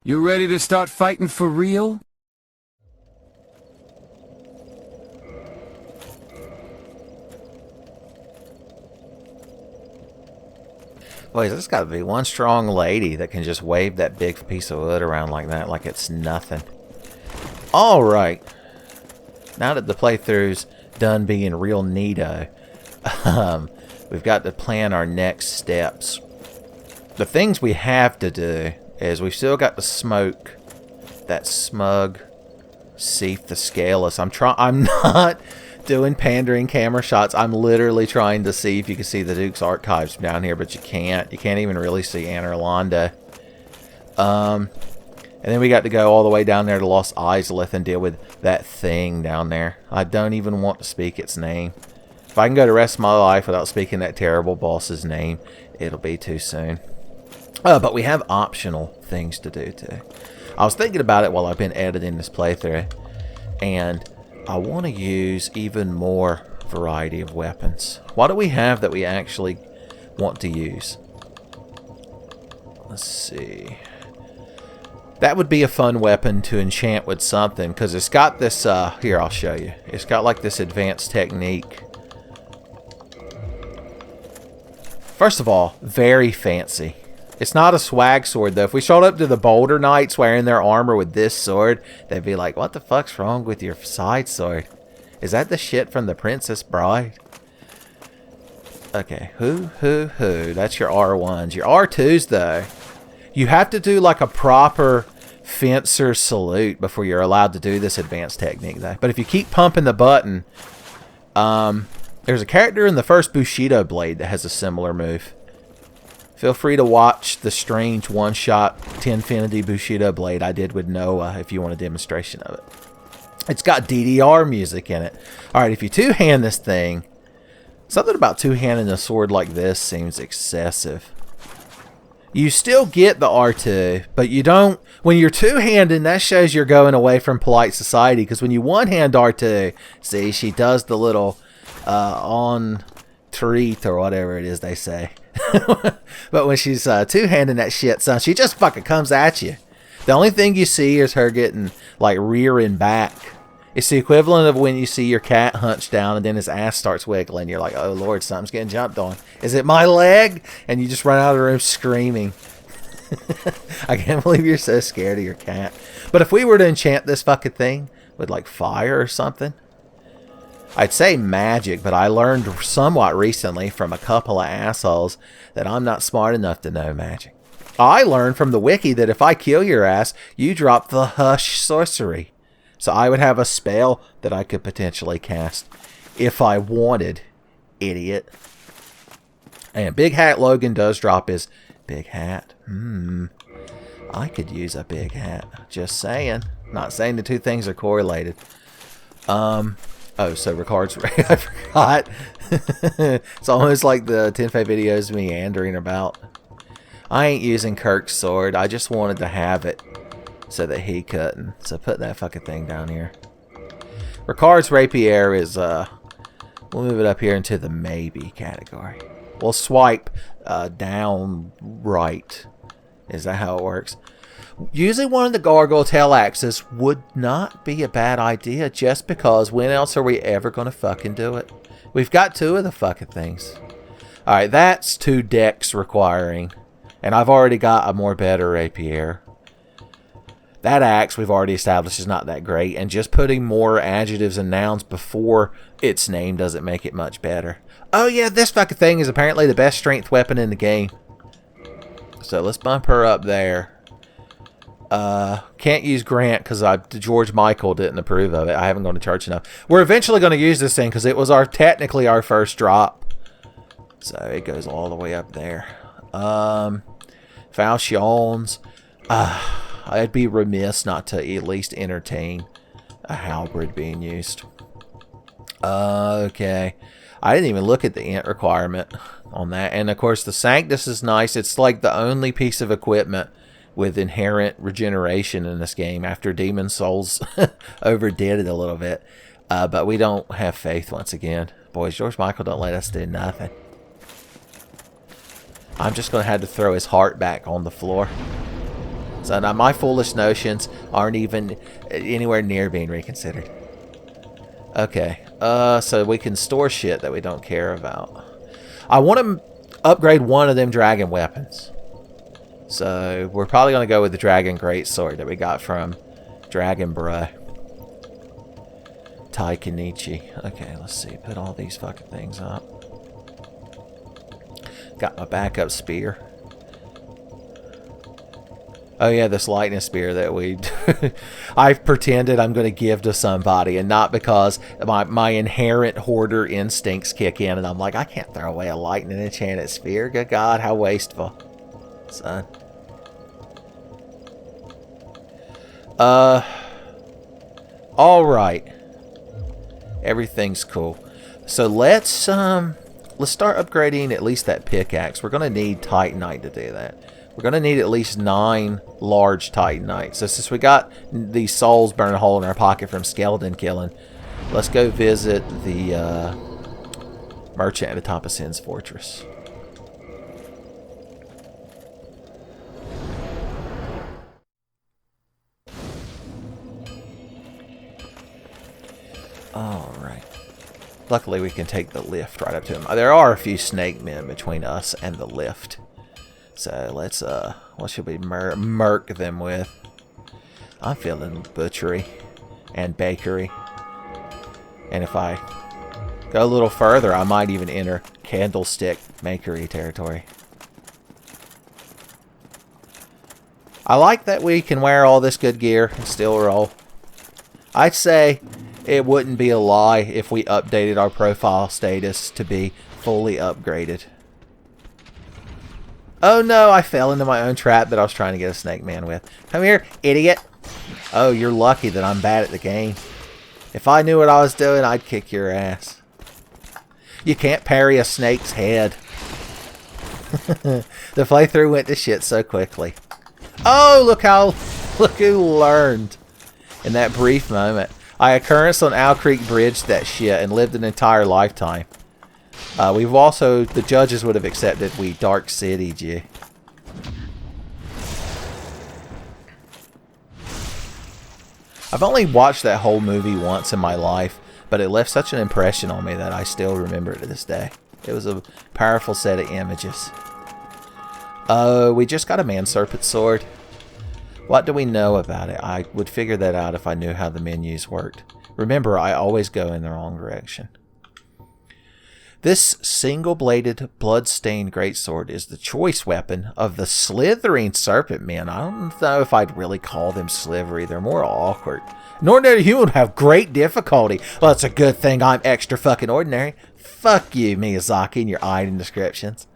You ready to start fighting for real? Boys, there's got to be one strong lady that can just wave that big piece of wood around like that, like it's nothing. Alright. Now that the playthrough's done being real neato, we've got to plan our next steps. The things we have to do is we've still got to smoke that smug Seath the Scaleless. I'm not doing pandering camera shots. I'm literally trying to see if you can see the Duke's archives from down here, but you can't. You can't even really see Anne Orlando. And then we got to go all the way down there to Lost Isleth and deal with that thing down there. I don't even want to speak its name. If I can go the rest of my life without speaking that terrible boss's name, it'll be too soon. But we have optional things to do too. I was thinking about it while I've been editing this playthrough, and I want to use even more variety of weapons. What do we have that we actually want to use? Let's see. That would be a fun weapon to enchant with something, because it's got this, here, I'll show you. It's got like this advanced technique. First of all, very fancy. It's not a swag sword, though. If we showed up to the Boulder Knights wearing their armor with this sword, they'd be like, what the fuck's wrong with your side sword? Is that the shit from the Princess Bride? Okay, who? That's your R1s. Your R2s, though, you have to do like a proper fencer salute before you're allowed to do this advanced technique, though. But if you keep pumping the button, there's a character in the first Bushido Blade that has a similar move. Feel free to watch the strange one-shot Tenfey Bushido Blade I did with Noah if you want a demonstration of it. It's got DDR music in it. Alright, if you two-hand this thing, something about two-handing a sword like this seems excessive. You still get the R2, but you don't... When you're two-handing, that shows you're going away from polite society, because when you one-hand R2, see, she does the little on treat or whatever it is they say. But when she's two-handing that shit, son, she just fucking comes at you. The only thing you see is her getting, like, rearing back. It's the equivalent of when you see your cat hunch down and then his ass starts wiggling. You're like, oh, Lord, something's getting jumped on. Is it my leg? And you just run out of the room screaming. I can't believe you're so scared of your cat. But if we were to enchant this fucking thing with, like, fire or something, I'd say magic, but I learned somewhat recently from a couple of assholes that I'm not smart enough to know magic. I learned from the wiki that if I kill your ass, you drop the Hush sorcery. So I would have a spell that I could potentially cast if I wanted, idiot. And Big Hat Logan does drop his big hat. I could use a big hat. Just saying. Not saying the two things are correlated. Oh, so Ricard's right. I forgot. It's almost like the Tenfey videos meandering about. I ain't using Kirk's sword. I just wanted to have it so that he couldn't. So put that fucking thing down here. Ricard's rapier is, we'll move it up here into the maybe category. We'll swipe down right. Is that how it works? Using one of the gargoyle tail axes would not be a bad idea, just because when else are we ever going to fucking do it? We've got two of the fucking things. Alright, that's 2 decks requiring. And I've already got a more better rapier. That axe we've already established is not that great, and just putting more adjectives and nouns before its name doesn't make it much better. Oh yeah, this fucking thing is apparently the best strength weapon in the game. So let's bump her up there. Can't use Grant because George Michael didn't approve of it. I haven't gone to church enough. We're eventually going to use this thing because it was technically our first drop. So it goes all the way up there. Falchions. I'd be remiss not to at least entertain a halberd being used. Okay. I didn't even look at the int requirement on that. And of course the Sanctus is nice. It's like the only piece of equipment with inherent regeneration in this game after Demon Souls overdid it a little bit. But we don't have faith once again. Boys, George Michael don't let us do nothing. I'm just going to have to throw his heart back on the floor. So now my foolish notions aren't even anywhere near being reconsidered. Okay, so we can store shit that we don't care about. I want to upgrade one of them dragon weapons. So we're probably going to go with the dragon greatsword that we got from Dragon Bro. Taikanichi. Okay, let's see. Put all these fucking things up. Got my backup spear. Oh yeah, this lightning spear that we... I've pretended I'm going to give to somebody, and not because my inherent hoarder instincts kick in, and I'm like, I can't throw away a lightning enchanted spear. Good God, how wasteful. Son. Alright. Everything's cool. So let's start upgrading at least that pickaxe. We're going to need Titanite to do that. We're going to need at least 9 large Titanite. So since we got these souls burning a hole in our pocket from skeleton killing, let's go visit the merchant at the top of Sin's Fortress. Alright. Luckily we can take the lift right up to him. There are a few snake men between us and the lift. So let's, what should we murk them with? I'm feeling butchery and bakery. And if I go a little further, I might even enter candlestick makery territory. I like that we can wear all this good gear and still roll. I'd say it wouldn't be a lie if we updated our profile status to be fully upgraded. Oh no, I fell into my own trap that I was trying to get a snake man with. Come here, idiot. Oh, you're lucky that I'm bad at the game. If I knew what I was doing, I'd kick your ass. You can't parry a snake's head. The playthrough went to shit so quickly. Oh, look who learned. In that brief moment. I occurrenced on Owl Creek Bridge that shit and lived an entire lifetime. We've also, the judges would have accepted we Dark City, G. I've only watched that whole movie once in my life, but it left such an impression on me that I still remember it to this day. It was a powerful set of images. We just got a man-serpent sword. What do we know about it? I would figure that out if I knew how the menus worked. Remember, I always go in the wrong direction. This single-bladed, blood-stained greatsword is the choice weapon of the slithering serpent men. I don't know if I'd really call them slivery. They're more awkward. An ordinary human would have great difficulty. Well, it's a good thing I'm extra fucking ordinary. Fuck you, Miyazaki, and your item descriptions.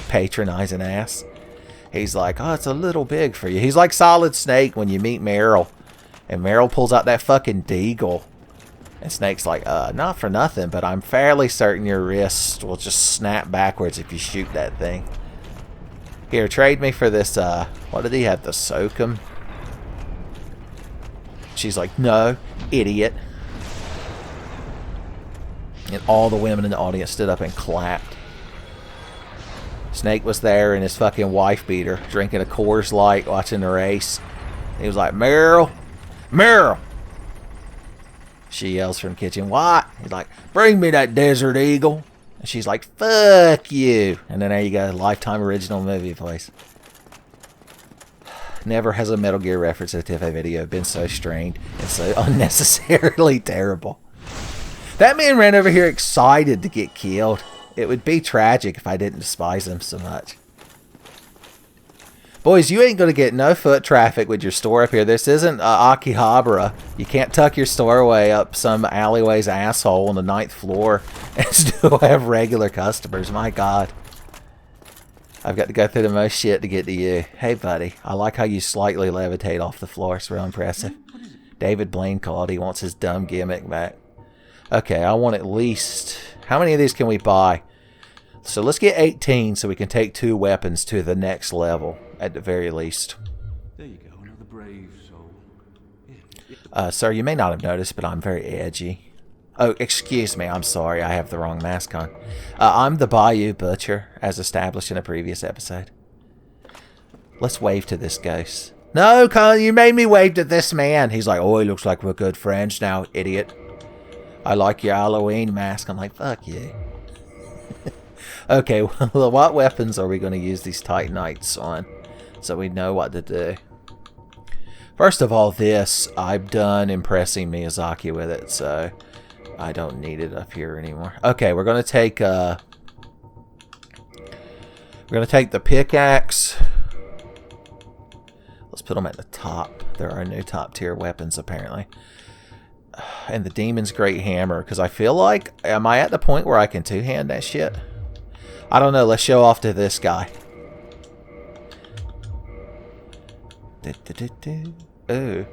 Patronizing ass. He's like, oh, it's a little big for you. He's like Solid Snake when you meet Meryl. And Meryl pulls out that fucking deagle. And Snake's like, not for nothing, but I'm fairly certain your wrist will just snap backwards if you shoot that thing. Here, trade me for this, what did he have, the Soakum? She's like, no, idiot. And all the women in the audience stood up and clapped. Snake was there in his fucking wife beater, drinking a Coors Light, watching the race. He was like, Meryl, Meryl. She yells from the kitchen, what? He's like, bring me that Desert Eagle. And she's like, fuck you. And then there you go, Lifetime original movie voice. Never has a Metal Gear reference in a Tenfey video been so strained and so unnecessarily terrible. That man ran over here excited to get killed. It would be tragic if I didn't despise him so much. Boys, you ain't going to get no foot traffic with your store up here. This isn't Akihabara. You can't tuck your store away up some alleyway's asshole on the 9th floor and still have regular customers. My God. I've got to go through the most shit to get to you. Hey, buddy. I like how you slightly levitate off the floor. It's real impressive. David Blaine called. He wants his dumb gimmick back. Okay, I want at least... How many of these can we buy? So let's get 18 so we can take 2 weapons to the next level, at the very least. There you go, another brave soul. Sir, you may not have noticed, but I'm very edgy. Oh, excuse me, I'm sorry, I have the wrong mask on. I'm the Bayou Butcher, as established in a previous episode. Let's wave to this ghost. No, Con, you made me wave to this man. He's like, oh, he looks like we're good friends now, idiot. I like your Halloween mask. I'm like, fuck you. Okay, well, what weapons are we going to use these Titanites on so we know what to do? First of all, this, I'm done impressing Miyazaki with it, so I don't need it up here anymore. Okay, we're going to take the pickaxe. Let's put them at the top. There are new top tier weapons apparently. And the Demon's Great Hammer, because I feel like, am I at the point where I can two-hand that shit? I don't know. Let's show off to this guy. Ooh.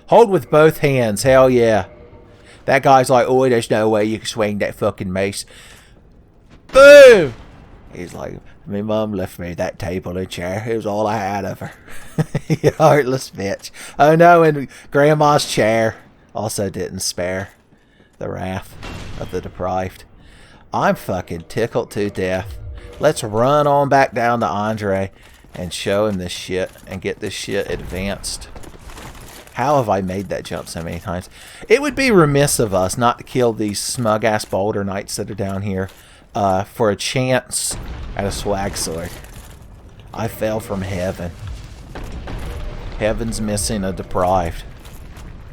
Hold with both hands. Hell yeah. That guy's like, oh, there's no way you can swing that fucking mace. Boom! He's like, my mum left me that table and chair. It was all I had of her. You heartless bitch. Oh no, and Grandma's chair also didn't spare the wrath of the deprived. I'm fucking tickled to death. Let's run on back down to Andre and show him this shit and get this shit advanced. How have I made that jump so many times? It would be remiss of us not to kill these smug-ass boulder knights that are down here for a chance at a swag sword. I fell from heaven. Heaven's missing a deprived.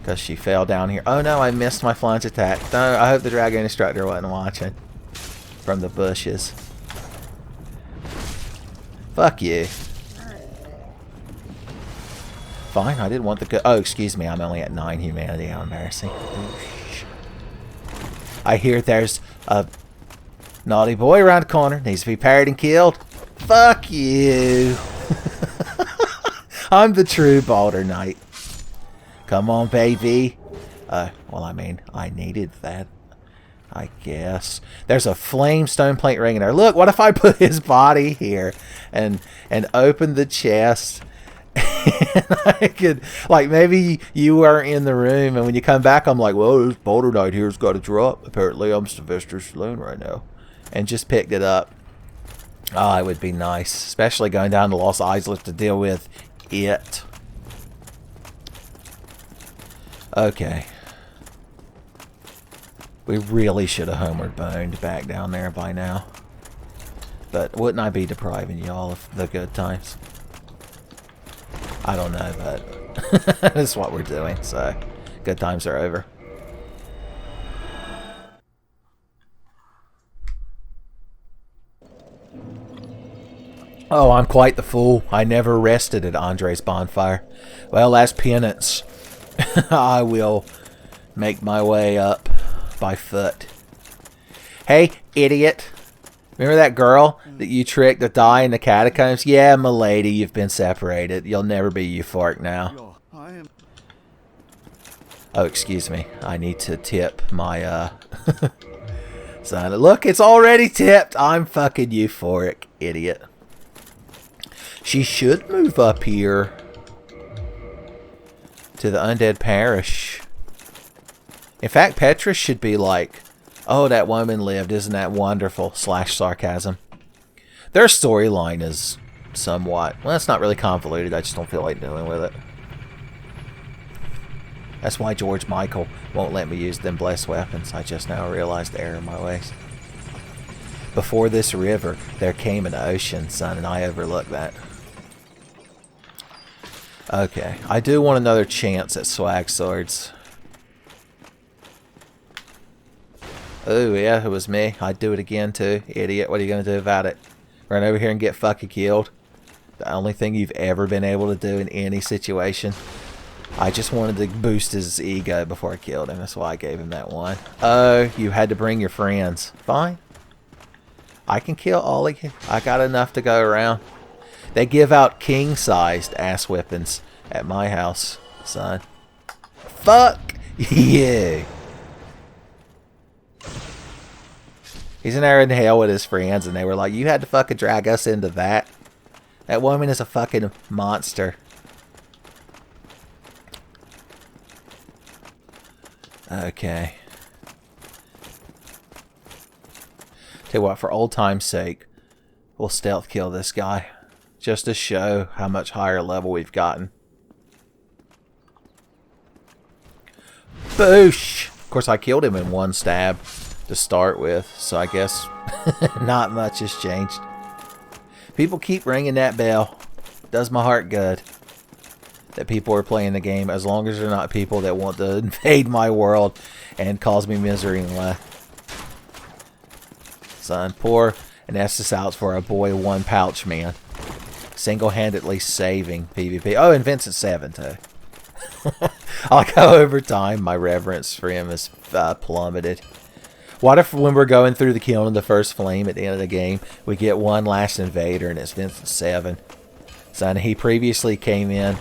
Because she fell down here. Oh no, I missed my flunge attack. No, I hope the dragon instructor wasn't watching. From the bushes. Fuck you. Fine, I didn't want the... Oh, excuse me, I'm only at 9 humanity. How embarrassing. Oosh. I hear there's a naughty boy around the corner. Needs to be parried and killed. Fuck you. I'm the true Balder Knight. Come on, baby. Well, I mean, I needed that. I guess. There's a flame stone plate ring in there. Look, what if I put his body here and open the chest? And I could, like, maybe you were in the room and when you come back, I'm like, well, this Boulder Knight here's got to drop. Apparently, I'm Sylvester Stallone right now. And just picked it up. Oh, it would be nice. Especially going down to Los Angeles to deal with it. Okay. We really should have homeward boned back down there by now. But wouldn't I be depriving y'all of the good times? I don't know, but that's what we're doing, so good times are over. Oh, I'm quite the fool. I never rested at Andre's bonfire. Well, as penance, I will make my way up by foot. Hey, idiot. Remember that girl that you tricked to die in the catacombs? Yeah, milady, you've been separated. You'll never be euphoric now. Oh, excuse me. I need to tip my, son. Look, it's already tipped. I'm fucking euphoric, idiot. She should move up here to the undead parish. In fact, Petrus should be like, oh, that woman lived. Isn't that wonderful? / sarcasm. Their storyline is somewhat, well, it's not really convoluted. I just don't feel like dealing with it. That's why George Michael won't let me use them blessed weapons. I just now realized the error of my ways. Before this river, there came an ocean, son, and I overlooked that. Okay, I do want another chance at swag swords. Oh, yeah, it was me. I'd do it again, too. Idiot, what are you going to do about it? Run over here and get fucking killed? The only thing you've ever been able to do in any situation. I just wanted to boost his ego before I killed him. That's why I gave him that one. Oh, you had to bring your friends. Fine. I can kill all of you. I got enough to go around. They give out king-sized ass weapons at my house, son. Fuck you. He's in there in hell with his friends, and they were like, you had to fucking drag us into that. That woman is a fucking monster. Okay. Tell you what, for old time's sake, we'll stealth kill this guy. Just to show how much higher level we've gotten. Boosh! Of course, I killed him in one stab to start with, so I guess not much has changed. People keep ringing that bell. Does my heart good that people are playing the game, as long as they're not people that want to invade my world and cause me misery and life. Son, pour an Estus out for a boy one pouch man. Single-handedly saving PvP. Oh, and Vincent 7 too. I like how over time my reverence for him has plummeted. What if when we're going through the killing of the first flame at the end of the game, we get one last invader and it's Vincent 7. Son, he previously came in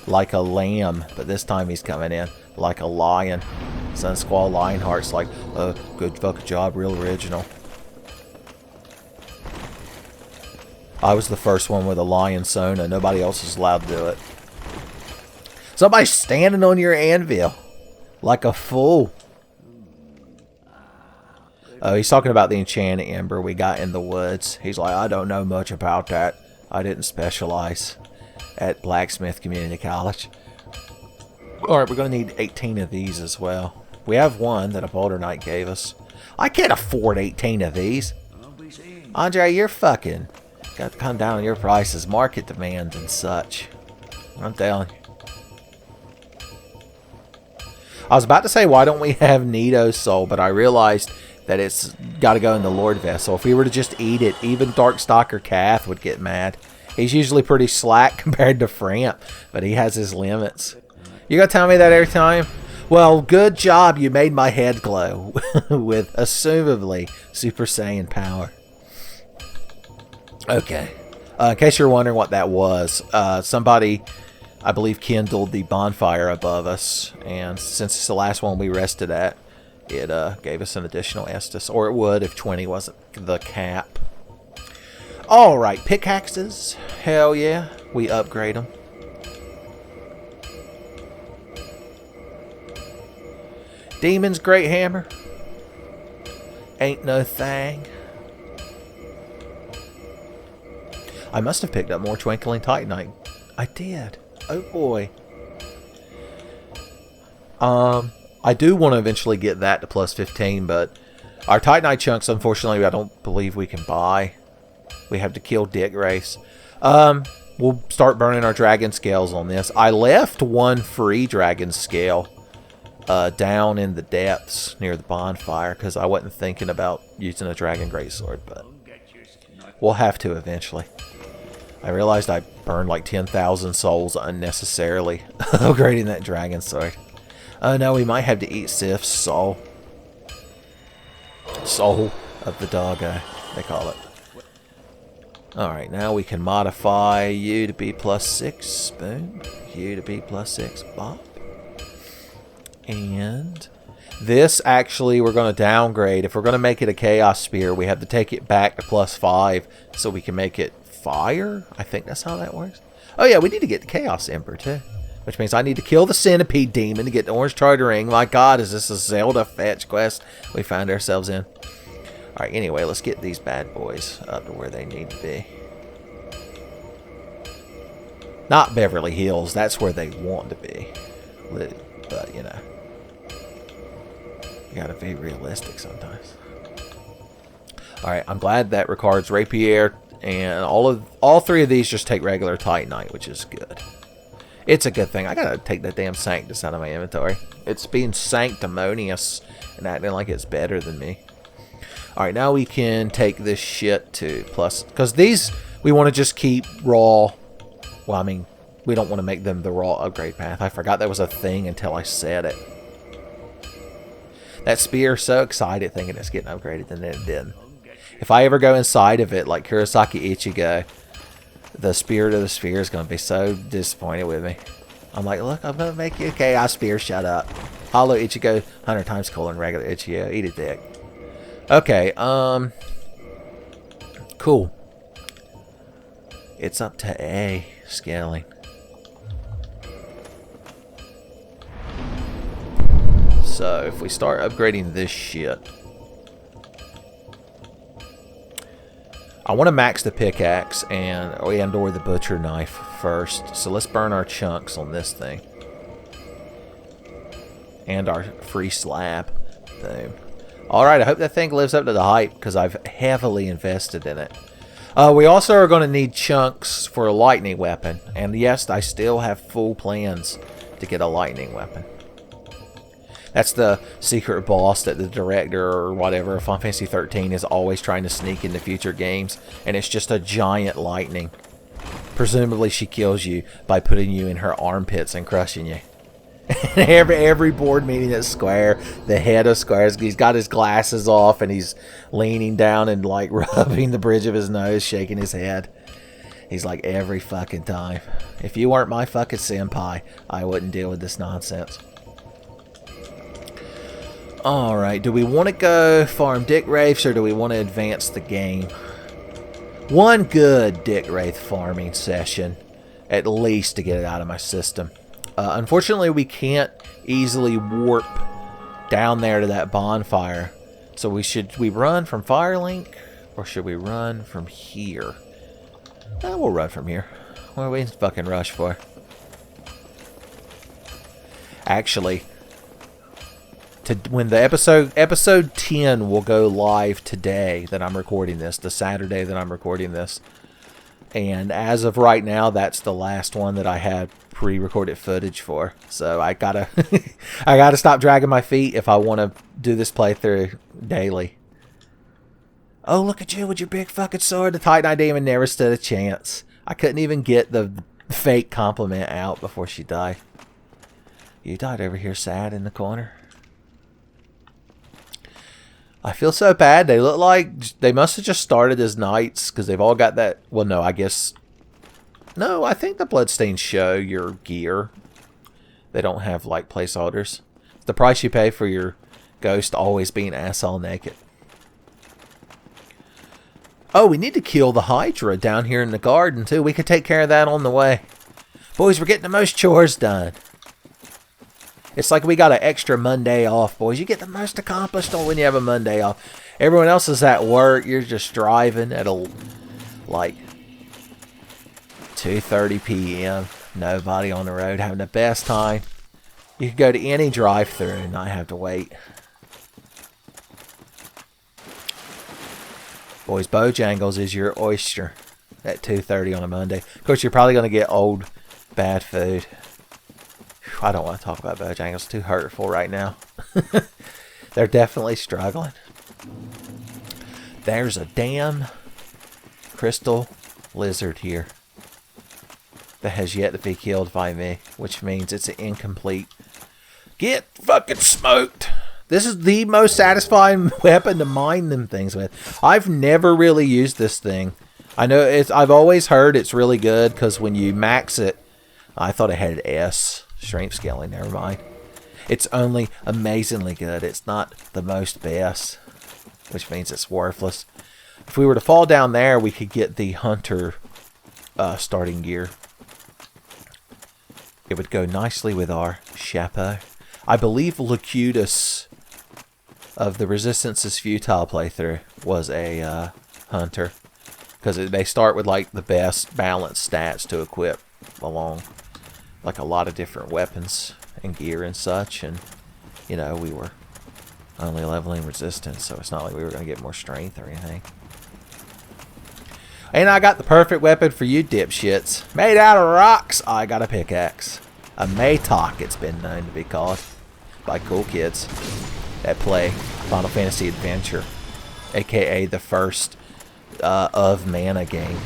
like a lamb, but this time he's coming in like a lion. Son, Squall Lionheart's like, good fucking job, real original. I was the first one with a lion Sona. Nobody else is allowed to do it. Somebody's standing on your anvil like a fool. Oh, he's talking about the enchanted ember we got in the woods. He's like, I don't know much about that. I didn't specialize at Blacksmith Community College. Alright, we're going to need 18 of these as well. We have one that a Boulder Knight gave us. I can't afford 18 of these. Andre, you're fucking... got to come down on your prices. Market demand and such. I'm telling you. I was about to say, why don't we have Nito's soul? But I realized that it's got to go in the Lord Vessel. If we were to just eat it, even Darkstalker Cath would get mad. He's usually pretty slack compared to Framp, but he has his limits. You gonna tell me that every time? Well, good job. You made my head glow with assumably Super Saiyan power. Okay. In case you're wondering what that was, somebody, I believe, kindled the bonfire above us, and since it's the last one we rested at, it gave us an additional Estus, or it would if 20 wasn't the cap. Alright, pickaxes. Hell yeah, we upgrade them. Demon's Great Hammer. Ain't no thing. I must have picked up more Twinkling Titanite. I did. Oh boy. I do want to eventually get that to plus 15, but our Titanite chunks, unfortunately, I don't believe we can buy. We have to kill Dick Race. We'll start burning our dragon scales on this. I left one free dragon scale down in the depths near the bonfire because I wasn't thinking about using a dragon greatsword, but we'll have to eventually. I realized I burned like 10,000 souls unnecessarily upgrading that dragon sword. Oh no, we might have to eat Sif's soul. Soul of the doggo, they call it. Alright, now we can modify you to be +6. Boom. You to be +6. Bop. And this, actually, we're going to downgrade. If we're going to make it a Chaos Spear, we have to take it back to +5 so we can make it fire. I think that's how that works. Oh yeah, we need to get the Chaos Emperor too. Which means I need to kill the Centipede Demon to get the Orange Charter Ring. My god, is this a Zelda fetch quest we find ourselves in? Alright, anyway, let's get these bad boys up to where they need to be. Not Beverly Hills, that's where they want to be. But, you know, you gotta be realistic sometimes. Alright, I'm glad that Ricard's Rapier and all three of these just take regular Titanite, which is good. It's a good thing. I gotta take that damn Sanctus out of my inventory. It's being sanctimonious and acting like it's better than me. Alright, now we can take this shit to plus... because these, we want to just keep raw... well, I mean, we don't want to make them the raw upgrade path. I forgot that was a thing until I said it. That spear, so excited thinking it's getting upgraded, and then it didn't. If I ever go inside of it, like Kurosaki Ichigo, the spirit of the sphere is going to be so disappointed with me. I'm like, look, I'm going to make you a Chaos Spear, shut up. Hollow Ichigo, 100 times cooler than regular Ichigo, eat a dick. Okay, cool. It's up to A, scaling. So, if we start upgrading this shit, I want to max the pickaxe and or the butcher knife first. So let's burn our chunks on this thing. And our free slab. Boom. Alright, I hope that thing lives up to the hype, because I've heavily invested in it. We also are going to need chunks for a lightning weapon. And yes, I still have full plans to get a lightning weapon. That's the secret boss that the director or whatever of Final Fantasy 13 is always trying to sneak into future games. And it's just a giant lightning. Presumably she kills you by putting you in her armpits and crushing you. every board meeting at Square, the head of Square, he's got his glasses off and he's leaning down and like rubbing the bridge of his nose, shaking his head. He's like, every fucking time. If you weren't my fucking senpai, I wouldn't deal with this nonsense. Alright, do we want to go farm Dick Wraiths or do we want to advance the game? One good Dick Wraith farming session, at least, to get it out of my system. Unfortunately, we can't easily warp down there to that bonfire. So we run from Firelink or should we run from here? We'll run from here. What are we in fucking rush for? Actually, when the episode 10 will go live today that I'm recording this, the Saturday that I'm recording this. And as of right now, that's the last one that I had pre-recorded footage for. So I gotta I gotta stop dragging my feet if I want to do this playthrough daily. Oh, look at you with your big fucking sword. The Titanite Demon never stood a chance. I couldn't even get the fake compliment out before she died. You died over here sad in the corner. I feel so bad. They look like they must have just started as knights because they've all got that. Well, no, I guess. No, I think the bloodstains show your gear. They don't have like placeholders. It's the price you pay for your ghost always being asshole naked. Oh, we need to kill the Hydra down here in the garden too. We could take care of that on the way. Boys, we're getting the most chores done. It's like we got an extra Monday off, boys. You get the most accomplished when you have a Monday off. Everyone else is at work. You're just driving at like 2:30 p.m. Nobody on the road, having the best time. You can go to any drive-thru and not have to wait. Boys, Bojangles is your oyster at 2:30 on a Monday. Of course, you're probably going to get old, bad food. I don't want to talk about Bojangles. It's too hurtful right now. They're definitely struggling. There's a damn crystal lizard here that has yet to be killed by me, which means it's an incomplete. Get fucking smoked! This is the most satisfying weapon to mine them things with. I've never really used this thing. I know I've always heard it's really good because when you max it, I thought it had an S. Strength scaling, never mind. It's only amazingly good. It's not the most best, which means it's worthless. If we were to fall down there, we could get the hunter starting gear. It would go nicely with our chapeau. I believe Locutus of the Resistance is Futile playthrough was a hunter, because they start with like the best balanced stats to equip along like a lot of different weapons and gear and such, and you know, we were only leveling resistance, so it's not like we were going to get more strength or anything. And I got the perfect weapon for you dipshits. Made out of rocks, I got a pickaxe. A Maytok, it's been known to be called by cool kids that play Final Fantasy Adventure, aka the first of Mana game.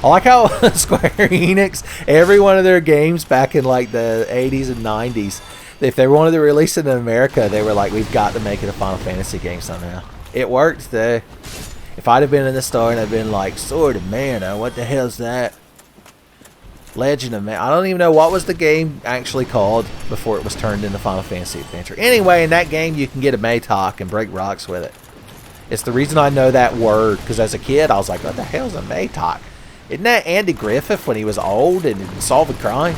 I like how Square Enix, every one of their games back in like the 80s and 90s, if they wanted to release it in America, they were like, we've got to make it a Final Fantasy game somehow. It worked though. If I'd have been in the store and I'd been like, Sword of Mana, what the hell's that? Legend of Mana. I don't even know what was the game actually called before it was turned into Final Fantasy Adventure. Anyway, in that game you can get a Maytok and break rocks with it. It's the reason I know that word, because as a kid I was like, what the hell's a Maytok? Isn't that Andy Griffith when he was old and solving crime?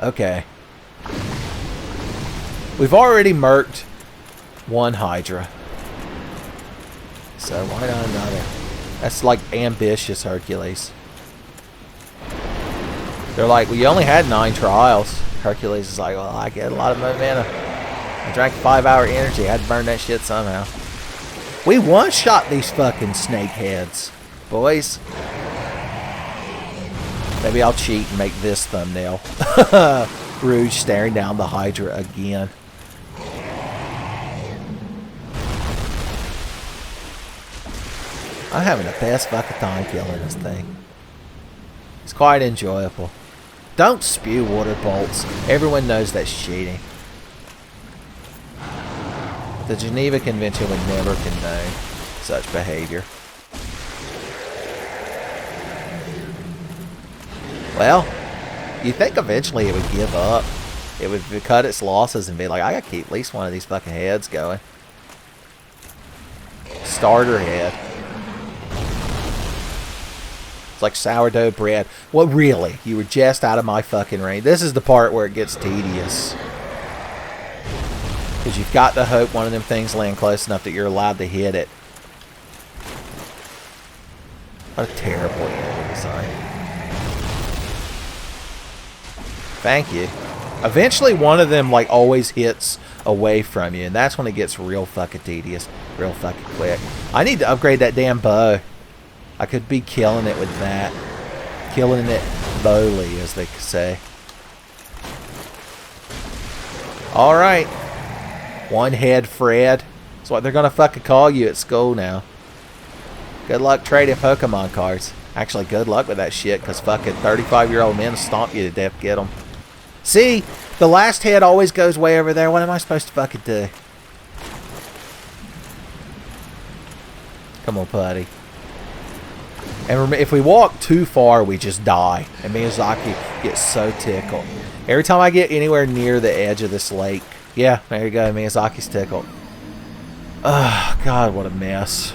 Okay. We've already murked one Hydra. So why not another? That's like ambitious, Hercules. They're like, well, you only had 9 trials. Hercules is like, well, I get a lot of momentum. I drank 5-hour energy. I had to burn that shit somehow. We one-shot these fucking snakeheads, boys. Maybe I'll cheat and make this thumbnail. Rouge staring down the Hydra again. I'm having the best fucking time killing this thing. It's quite enjoyable. Don't spew water bolts. Everyone knows that's cheating. The Geneva Convention would never condone such behavior. Well, you think eventually it would give up. It would cut its losses and be like, I gotta keep at least one of these fucking heads going. Starter head. It's like sourdough bread. Well, really? You were just out of my fucking range. This is the part where it gets tedious. Because you've got to hope one of them things land close enough that you're allowed to hit it. What a terrible enemy design. Thank you. Eventually one of them like always hits away from you. And that's when it gets real fucking tedious. Real fucking quick. I need to upgrade that damn bow. I could be killing it with that. Killing it bowly, as they say. Alright. One head Fred. That's what they're gonna fucking call you at school now. Good luck trading Pokemon cards. Actually, good luck with that shit, because fucking 35-year-old men stomp you to death, get them. See? The last head always goes way over there. What am I supposed to fucking do? Come on, buddy. And remember, if we walk too far, we just die. And Miyazaki gets so tickled. Every time I get anywhere near the edge of this lake. Yeah, there you go. Miyazaki's tickled. Oh, God, what a mess.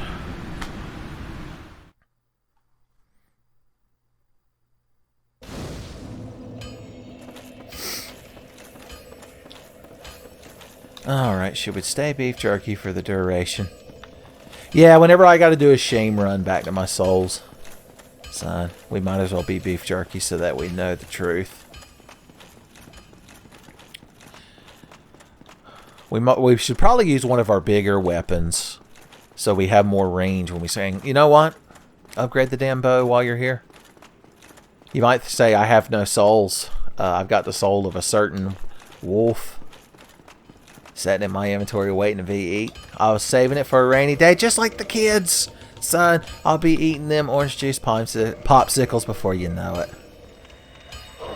Alright, should we stay beef jerky for the duration? Yeah, whenever I gotta do a shame run back to my souls, son, we might as well be beef jerky so that we know the truth. We should probably use one of our bigger weapons so we have more range when we say, you know what? Upgrade the damn bow while you're here. You might say, I have no souls. I've got the soul of a certain wolf sitting in my inventory waiting to be eat. I was saving it for a rainy day, just like the kids. Son, I'll be eating them orange juice popsicles before you know it.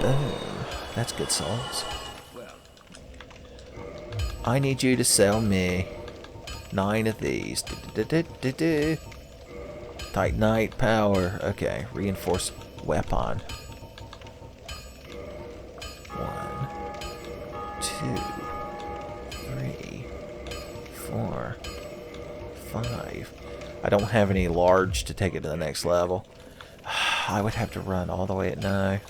Boom. That's good souls. I need you to sell me 9 of these. Titanite power. Okay, reinforced weapon. 1, 2, 3, 4, 5. I don't have any large to take it to the next level. I would have to run all the way at 9.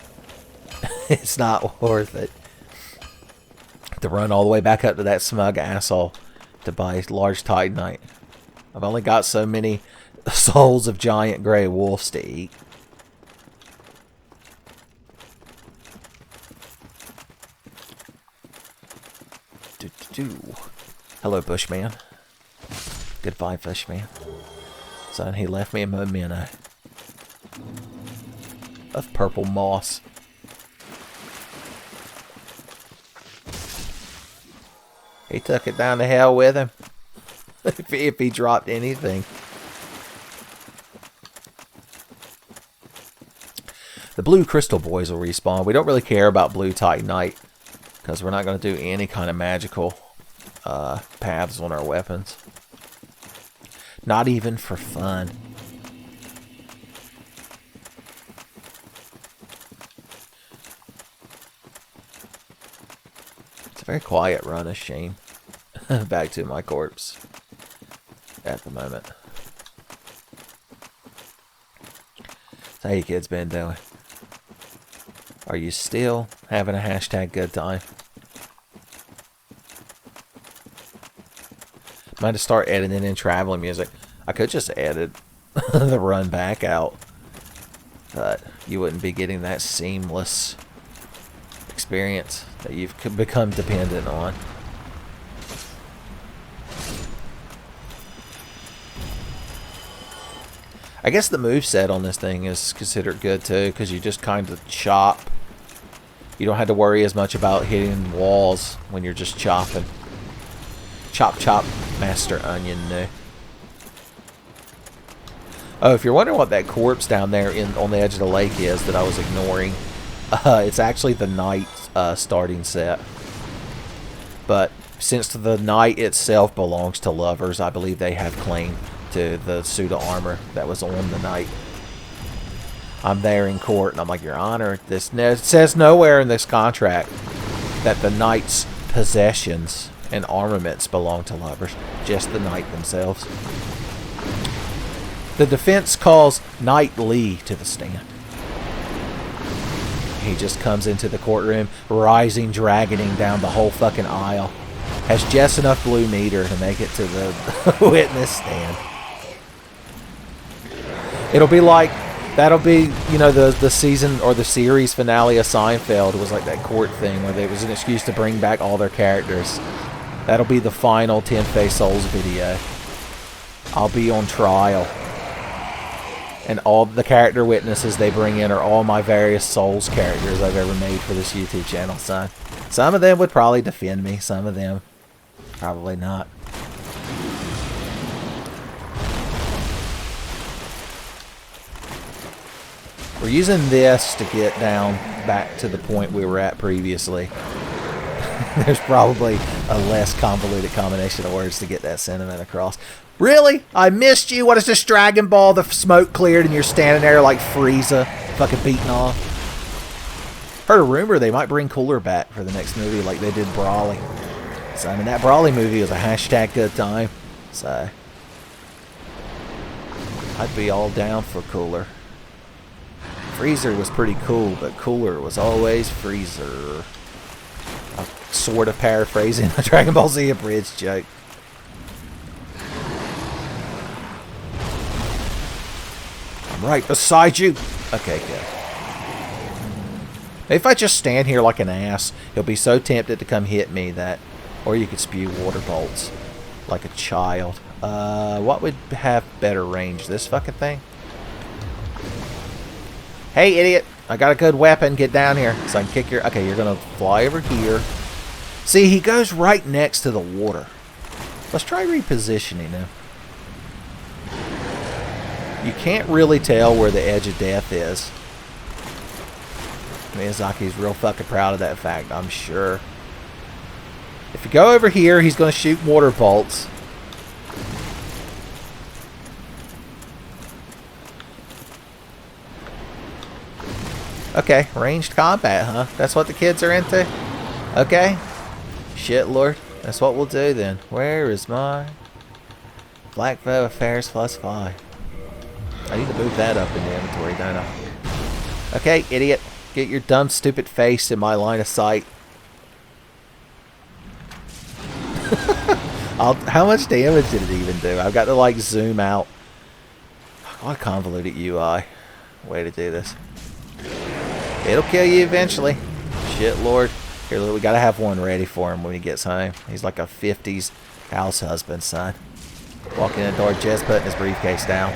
It's not worth it to run all the way back up to that smug asshole to buy large Titanite. I've only got so many souls of giant gray wolves to eat. Hello, Bushman. Goodbye, Bushman. Son, he left me a memento of purple moss. He took it down to hell with him. if he dropped anything. The blue crystal boys will respawn. We don't really care about blue Titanite because we're not going to do any kind of magical paths on our weapons. Not even for fun. It's a very quiet run of shame. Back to my corpse at the moment. So how you kids been doing? Are you still having a hashtag good time? Might have start editing in traveling music. I could just edit the run back out, but you wouldn't be getting that seamless experience that you've become dependent on. I guess the moveset on this thing is considered good too, because you just kind of chop. You don't have to worry as much about hitting walls when you're just chopping. Chop, chop, Master Onion. Oh, if you're wondering what that corpse down there on the edge of the lake is that I was ignoring, it's actually the knight starting set. But since the knight itself belongs to lovers, I believe they have claim to the suit of armor that was on the knight. I'm there in court, and I'm like, Your Honor, it says nowhere in this contract that the knight's possessions and armaments belong to lovers, just the knight themselves. The defense calls Knight Lee to the stand. He just comes into the courtroom, rising, dragoning down the whole fucking aisle. Has just enough blue meter to make it to the witness stand. It'll be like, that'll be, you know, the season or the series finale of Seinfeld was like that court thing where there was an excuse to bring back all their characters. That'll be the final Tenfey Souls video. I'll be on trial. And all the character witnesses they bring in are all my various Souls characters I've ever made for this YouTube channel, son. Some of them would probably defend me. Some of them, probably not. We're using this to get down back to the point we were at previously. There's probably a less convoluted combination of words to get that sentiment across. Really? I missed you? What is this Dragon Ball? The smoke cleared and you're standing there like Frieza, fucking beaten off. Heard a rumor they might bring Cooler back for the next movie like they did Brawly. So, I mean, that Brawly movie was a hashtag good time. So, I'd be all down for Cooler. Freezer was pretty cool, but Cooler was always Freezer. I'm sort of paraphrasing a Dragon Ball Z abridged joke. I'm right beside you. Okay, good. If I just stand here like an ass, he'll be so tempted to come hit me that... Or you could spew water bolts like a child. What would have better range? This fucking thing? Hey, idiot. I got a good weapon. Get down here so I can kick your... Okay, you're going to fly over here. See, he goes right next to the water. Let's try repositioning him. You can't really tell where the edge of death is. Miyazaki's real fucking proud of that fact, I'm sure. If you go over here, he's going to shoot water bolts. Okay, ranged combat, huh? That's what the kids are into? Okay. Shit, Lord. That's what we'll do then. Where is my Black Veil Affairs +5? I need to move that up in the inventory, don't I? Okay, idiot. Get your dumb, stupid face in my line of sight. How much damage did it even do? I've got to, like, zoom out. What a convoluted UI. Way to do this. It'll kill you eventually. Shit, Lord. Here, we gotta have one ready for him when he gets home. He's like a 50s house husband, son. Walking in the door, just putting his briefcase down.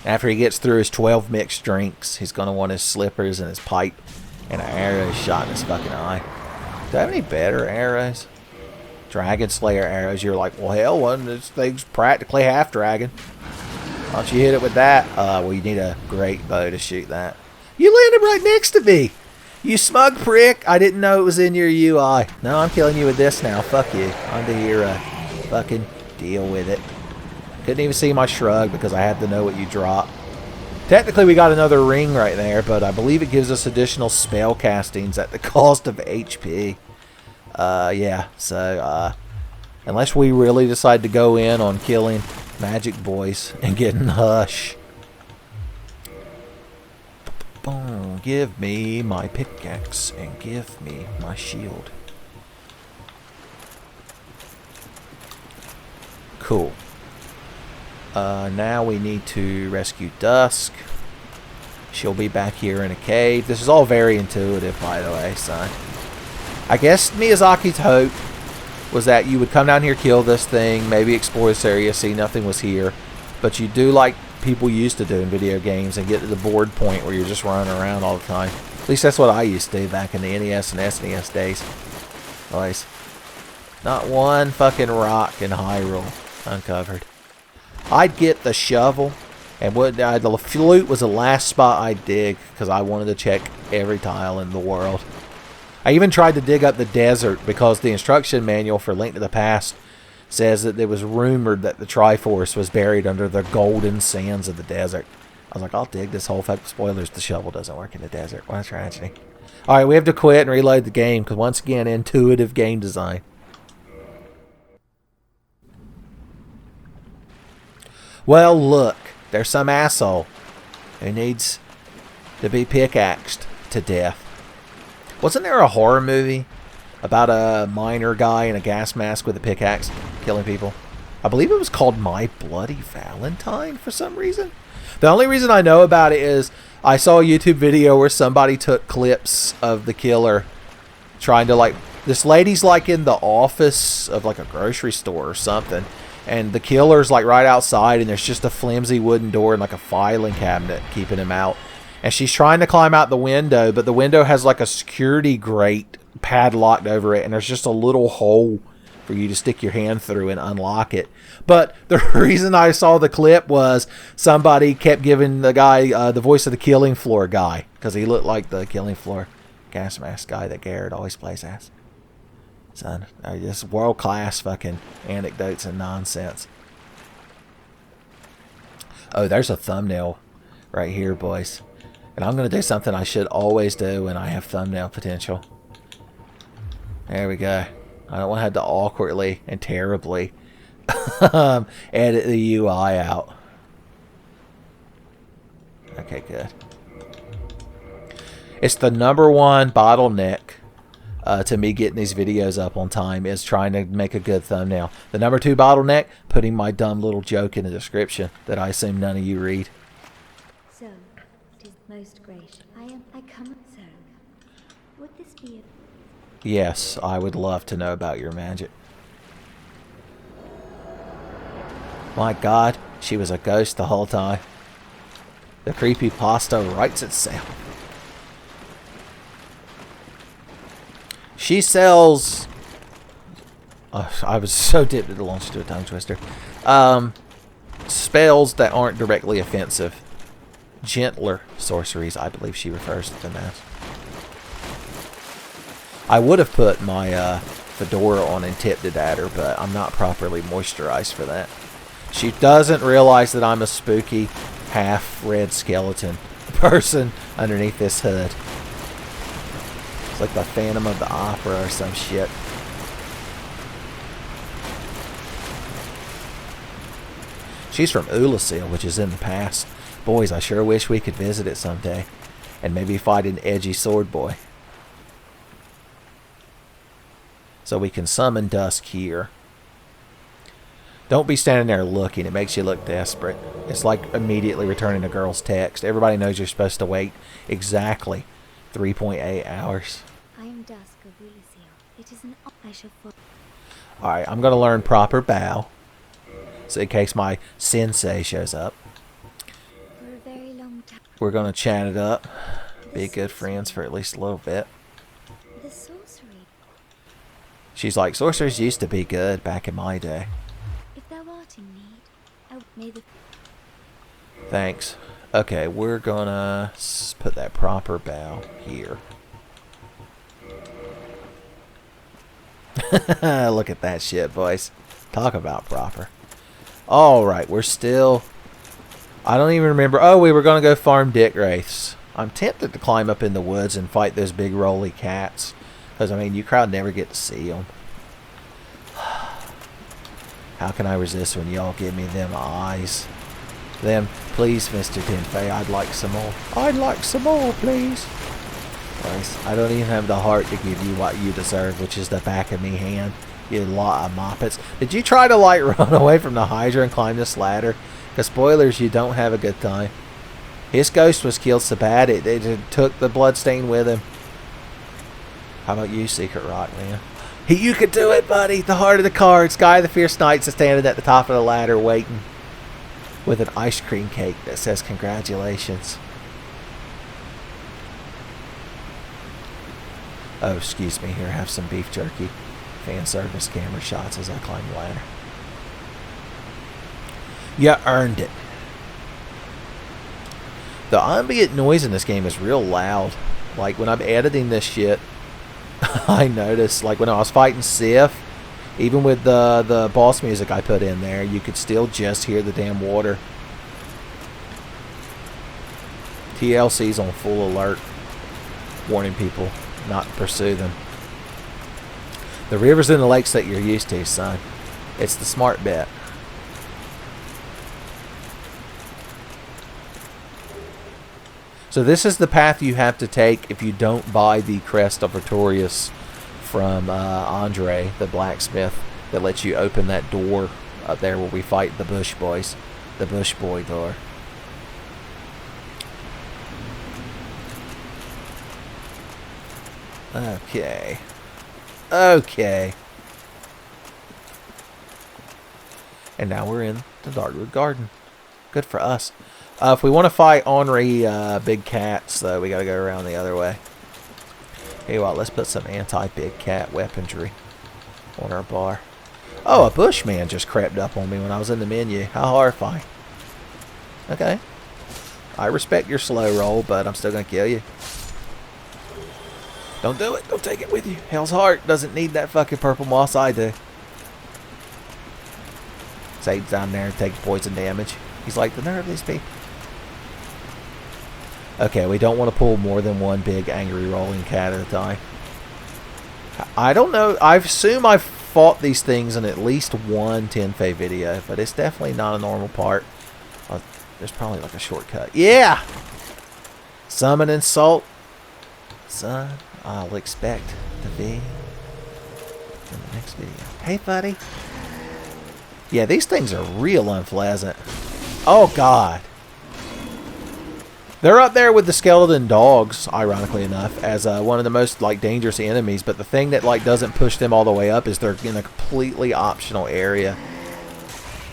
After he gets through his 12 mixed drinks, he's gonna want his slippers and his pipe and an arrow shot in his fucking eye. Do I have any better arrows? Dragon Slayer arrows. You're like, well, hell, one. This thing's practically half dragon. Why don't you hit it with that? Well, you need a great bow to shoot that. You landed right next to me. You smug prick. I didn't know it was in your UI. No, I'm killing you with this now. Fuck you. I'm the hero. Fucking deal with it. Couldn't even see my shrug because I had to know what you dropped. Technically, we got another ring right there, but I believe it gives us additional spell castings at the cost of HP. Yeah, so, unless we really decide to go in on killing magic boys and getting Hush. Boom, give me my pickaxe and give me my shield. Cool. Now we need to rescue Dusk. She'll be back here in a cave. This is all very intuitive, by the way, son. I guess Miyazaki's hope was that you would come down here, kill this thing, maybe explore this area, see nothing was here. But you do like people used to do in video games and get to the bored point where you're just running around all the time. At least that's what I used to do back in the NES and SNES days. Boys. Not one fucking rock in Hyrule uncovered. I'd get the shovel, and the flute was the last spot I'd dig because I wanted to check every tile in the world. I even tried to dig up the desert because the instruction manual for Link to the Past says that it was rumored that the Triforce was buried under the golden sands of the desert. I was like, I'll dig this whole fucking spoilers. The shovel doesn't work in the desert. What a tragedy. Alright, we have to quit and reload the game because once again, intuitive game design. Well, look. There's some asshole who needs to be pickaxed to death. Wasn't there a horror movie about a miner guy in a gas mask with a pickaxe killing people? I believe it was called My Bloody Valentine for some reason. The only reason I know about it is I saw a YouTube video where somebody took clips of the killer trying to, like, this lady's like in the office of like a grocery store or something, and the killer's like right outside, and there's just a flimsy wooden door and like a filing cabinet keeping him out. And she's trying to climb out the window, but the window has like a security grate padlocked over it, and there's just a little hole for you to stick your hand through and unlock it. But the reason I saw the clip was somebody kept giving the guy the voice of the Killing Floor guy, because he looked like the Killing Floor gas mask guy that Garrett always plays as. Son, just world-class fucking anecdotes and nonsense. Oh, there's a thumbnail right here, boys. And I'm going to do something I should always do when I have thumbnail potential. There we go. I don't want to have to awkwardly and terribly edit the UI out. Okay, good. It's the #1 bottleneck to me getting these videos up on time is trying to make a good thumbnail. The #2 bottleneck, putting my dumb little joke in the description that I assume none of you read. So, it is most gracious. I come so. Would this be a... Yes, I would love to know about your magic. My God, she was a ghost the whole time. The creepypasta writes itself. She sells... I was so tempted to launch into a tongue twister. Spells that aren't directly offensive. Gentler sorceries, I believe she refers to them as. I would have put my fedora on and tipped it at her, but I'm not properly moisturized for that. She doesn't realize that I'm a spooky, half-red skeleton person underneath this hood. It's like the Phantom of the Opera or some shit. She's from Ulasil, which is in the past. Boys, I sure wish we could visit it someday. And maybe fight an edgy sword boy. So we can summon Dusk here. Don't be standing there looking. It makes you look desperate. It's like immediately returning a girl's text. Everybody knows you're supposed to wait exactly 3.8 hours. I am Dusk of Ulasil. It is an... I shall... Alright, I'm going to learn proper bow. So in case my sensei shows up. For a very long time. We're going to chat it up. Be good friends for at least a little bit. The sorcery. She's like, sorcerers used to be good back in my day. If thou art in need, I may the... Thanks. Okay, we're gonna put that proper bow here. Look at that shit, boys. Talk about proper. Alright, we're still... I don't even remember... Oh, we were gonna go farm dick wraiths. I'm tempted to climb up in the woods and fight those big rolly cats. Because, I mean, you crowd never get to see them. How can I resist when y'all give me them eyes? Them, please, Mr. Tenfey, I'd like some more. I'd like some more, please. Boys, I don't even have the heart to give you what you deserve, which is the back of me hand. You lot of moppets. Did you try to, like, run away from the Hydra and climb this ladder? Because, spoilers, you don't have a good time. His ghost was killed so bad it took the bloodstain with him. How about you, Secret Rock, man? You could do it, buddy. The heart of the cards. Guy of the Fierce Knights is standing at the top of the ladder waiting with an ice cream cake that says congratulations. Oh, excuse me. Here, have some beef jerky. Fan service camera shots as I climb the ladder. You earned it. The ambient noise in this game is real loud. Like when I'm editing this shit, I noticed, like when I was fighting Sif, even with the boss music I put in there, you could still just hear the damn water. TLC's on full alert, warning people not to pursue them. The rivers and the lakes that you're used to, son. It's the smart bet. So this is the path you have to take if you don't buy the Crest of Artorias from Andre, the blacksmith, that lets you open that door up there where we fight the Bush Boys. The Bush Boy door. Okay. Okay. And now we're in the Darkwood Garden. Good for us. If we want to fight ornery big cats, though, we got to go around the other way. Hey, well, let's put some anti-big cat weaponry on our bar. Oh, a bushman just crept up on me when I was in the menu. How horrifying. Okay. I respect your slow roll, but I'm still going to kill you. Don't do it. Don't take it with you. Hell's Heart doesn't need that fucking purple moss. I do. Sade's down there and taking poison damage. He's like, the nerve of these people. Okay, we don't want to pull more than one big angry rolling cat at a time. I don't know. I assume I've fought these things in at least one Tenfey video, but it's definitely not a normal part. There's probably like a shortcut. Yeah! Summon insult. Son, I'll expect to be in the next video. Hey, buddy. Yeah, these things are real unpleasant. Oh, God. They're up there with the skeleton dogs, ironically enough, as one of the most like dangerous enemies. But the thing that like doesn't push them all the way up is they're in a completely optional area.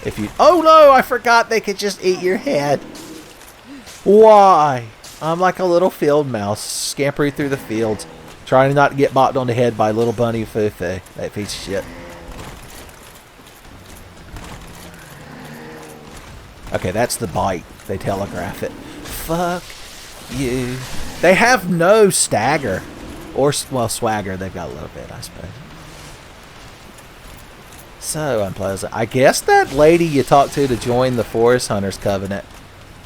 If you, oh no, I forgot they could just eat your head. Why? I'm like a little field mouse scampering through the fields, trying not to get bopped on the head by little bunny Fufu. That piece of shit. Okay, that's the bite. They telegraph it. Fuck you. They have no stagger. Or, well, swagger. They've got a little bit, I suppose. So unpleasant. I guess that lady you talked to join the Forest Hunters Covenant,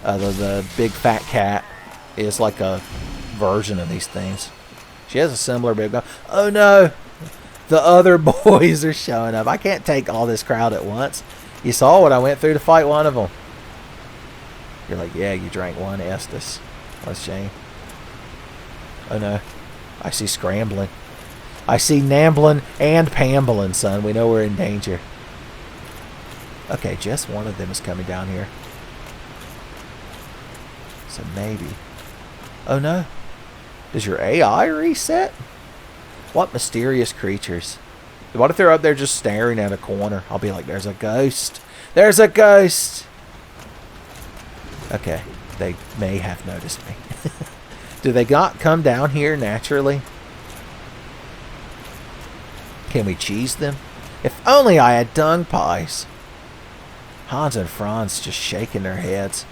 the big fat cat, is like a version of these things. She has a similar big... Oh, no. The other boys are showing up. I can't take all this crowd at once. You saw what I went through to fight one of them. You're like, yeah, you drank one Estus. What a shame. Oh no. I see scrambling. I see nambling and pambling, son. We know we're in danger. Okay, just one of them is coming down here. So maybe. Oh no. Does your AI reset? What mysterious creatures. What if they're up there just staring at a corner? I'll be like, there's a ghost. There's a ghost. Okay, they may have noticed me. Do they not come down here naturally? Can we cheese them? If only I had dung pies. Hans and Franz just shaking their heads.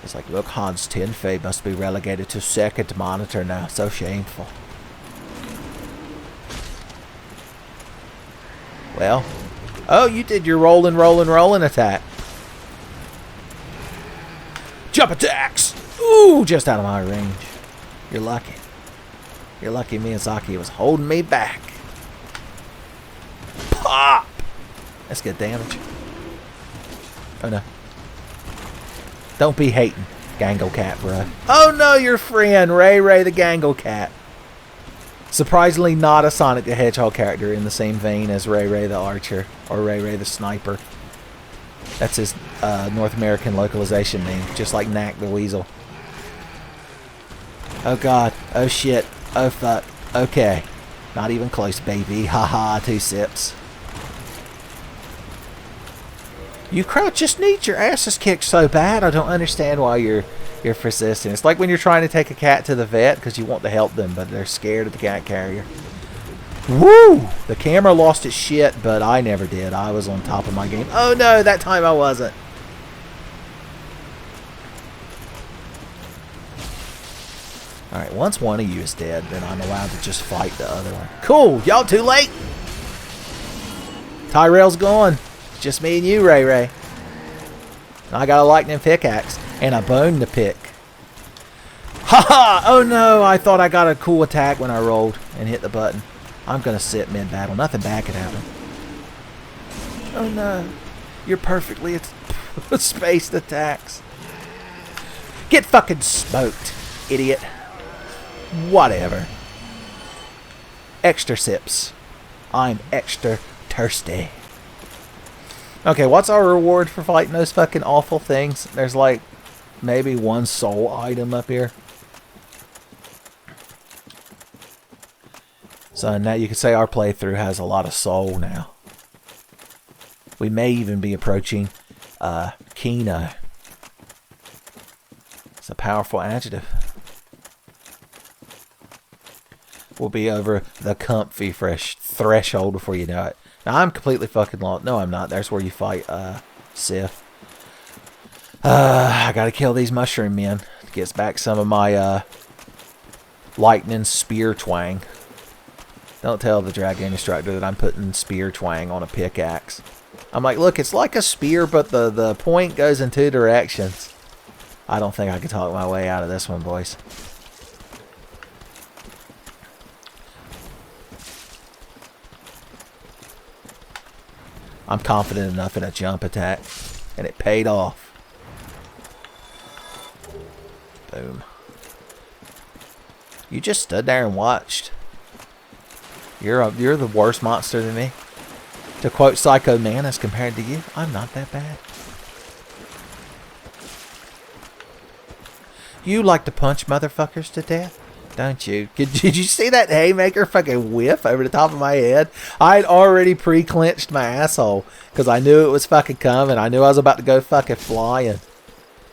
It's like, look, Hans Tenfey must be relegated to second monitor now. So shameful. Well, oh, you did your rolling attack. Jump attacks! Ooh, just out of my range. You're lucky. You're lucky Miyazaki was holding me back. Pop! That's good damage. Oh no. Don't be hating, Gangle Cat, bro. Oh no, your friend, Ray the Gangle Cat. Surprisingly not a Sonic the Hedgehog character in the same vein as Ray the Archer or Ray the Sniper. That's his North American localization name, just like Knack the Weasel. Oh god. Oh shit. Oh fuck. Okay. Not even close, baby. Haha, 2 sips. You Crouch just need your asses kicked so bad. I don't understand why you're persisting. It's like when you're trying to take a cat to the vet because you want to help them, but they're scared of the cat carrier. Woo! The camera lost its shit, but I never did. I was on top of my game. Oh no, that time I wasn't. Alright, once one of you is dead, then I'm allowed to just fight the other one. Cool! Y'all too late! Tyrell's gone. It's just me and you, Ray Ray. I got a lightning pickaxe and a bone to pick. Haha! Oh no, I thought I got a cool attack when I rolled and hit the button. I'm gonna sit mid-battle. Nothing bad could happen. Oh no. You're perfectly spaced attacks. Get fucking smoked, idiot. Whatever. Extra sips. I'm extra thirsty. Okay, what's our reward for fighting those fucking awful things? There's like maybe 1 soul item up here. So now you could say our playthrough has a lot of soul now. We may even be approaching Kino. It's a powerful adjective. We'll be over the comfy fresh threshold before you know it. Now I'm completely fucking lost. No, I'm not. There's where you fight Sif. I gotta kill these mushroom men to get back some of my lightning spear twang. Don't tell the dragon instructor that I'm putting spear twang on a pickaxe. I'm like, look, it's like a spear, but the point goes in 2 directions. I don't think I can talk my way out of this one, boys. I'm confident enough in a jump attack, and it paid off. Boom. You just stood there and watched. You're the worst monster than me. To quote Psycho Man, as compared to you, I'm not that bad. You like to punch motherfuckers to death, don't you? Did you see that haymaker fucking whiff over the top of my head? I'd already pre-clenched my asshole because I knew it was fucking coming. I knew I was about to go fucking flying.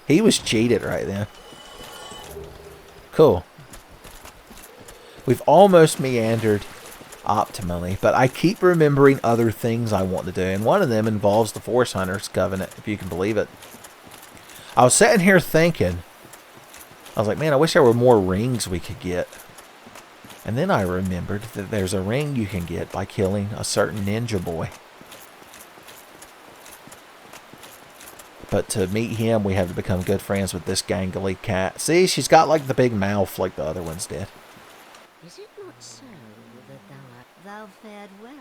He was cheated right then. Cool. We've almost meandered optimally, but I keep remembering other things I want to do, and one of them involves the Force Hunters Covenant, if you can believe it. I was sitting here thinking, I was like, man, I wish there were more rings we could get. And then I remembered that there's a ring you can get by killing a certain ninja boy. But to meet him, we have to become good friends with this gangly cat. See, she's got like the big mouth like the other ones did. Is it not so that thou fared well,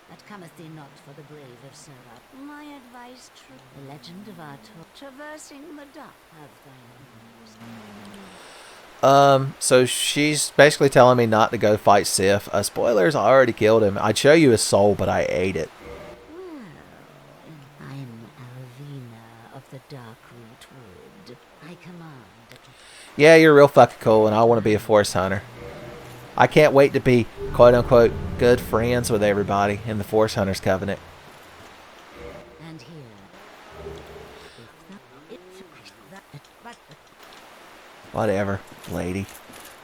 that cometh thee not for the grave of Sarah? My advice, true. The legend of our traversing the dark of thine. So she's basically telling me not to go fight Sif. Spoilers, I already killed him. I'd show you his soul, but I ate it. Well, I'm Alvina of the Dark Root Wood. I command. Yeah, you're real fucking cool, and I want to be a Force Hunter. I can't wait to be, quote-unquote, good friends with everybody in the Force Hunters Covenant. And here. Whatever, lady.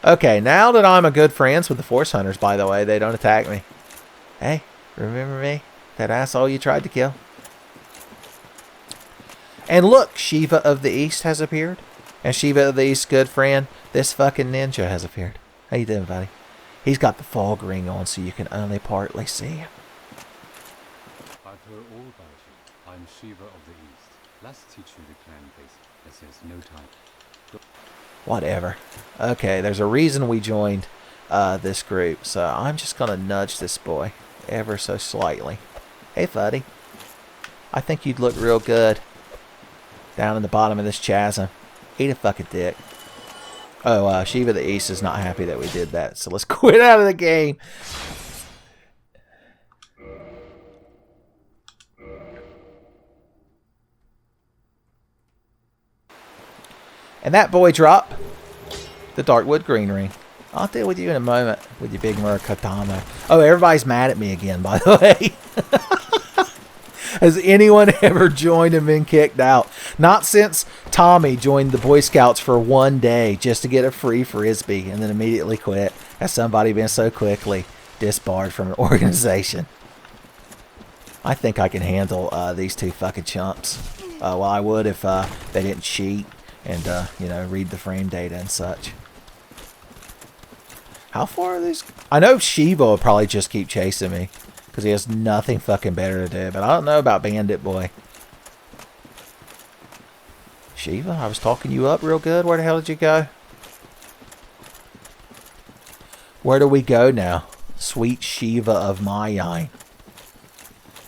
Okay, now that I'm a good friends with the Force Hunters, by the way, they don't attack me. Hey, remember me? That asshole you tried to kill? And look, Shiva of the East has appeared. And Shiva of the East's good friend, this fucking ninja, has appeared. How you doing, buddy? He's got the fog ring on, so you can only partly see him. I've heard all about you. I'm Shiva of the East. Let's teach you the clan basics, as there's no time. Whatever. Okay, there's a reason we joined this group, so I'm just going to nudge this boy ever so slightly. Hey, buddy. I think you'd look real good down in the bottom of this chasm. Eat a fucking dick. Oh, Shiva the East is not happy that we did that, so let's quit out of the game. And that boy drop. The Darkwood Green Ring. I'll deal with you in a moment with your big Murakatama. Oh, everybody's mad at me again, by the way. Has anyone ever joined and been kicked out? Not since Tommy joined the Boy Scouts for one day just to get a free Frisbee and then immediately quit. Has somebody been so quickly disbarred from an organization? I think I can handle these two fucking chumps. Well, I would if they didn't cheat and, you know, read the frame data and such. How far are these? I know Shiva will probably just keep chasing me because he has nothing fucking better to do. But I don't know about Bandit Boy. Shiva, I was talking you up real good. Where the hell did you go? Where do we go now? Sweet Shiva of Mayine.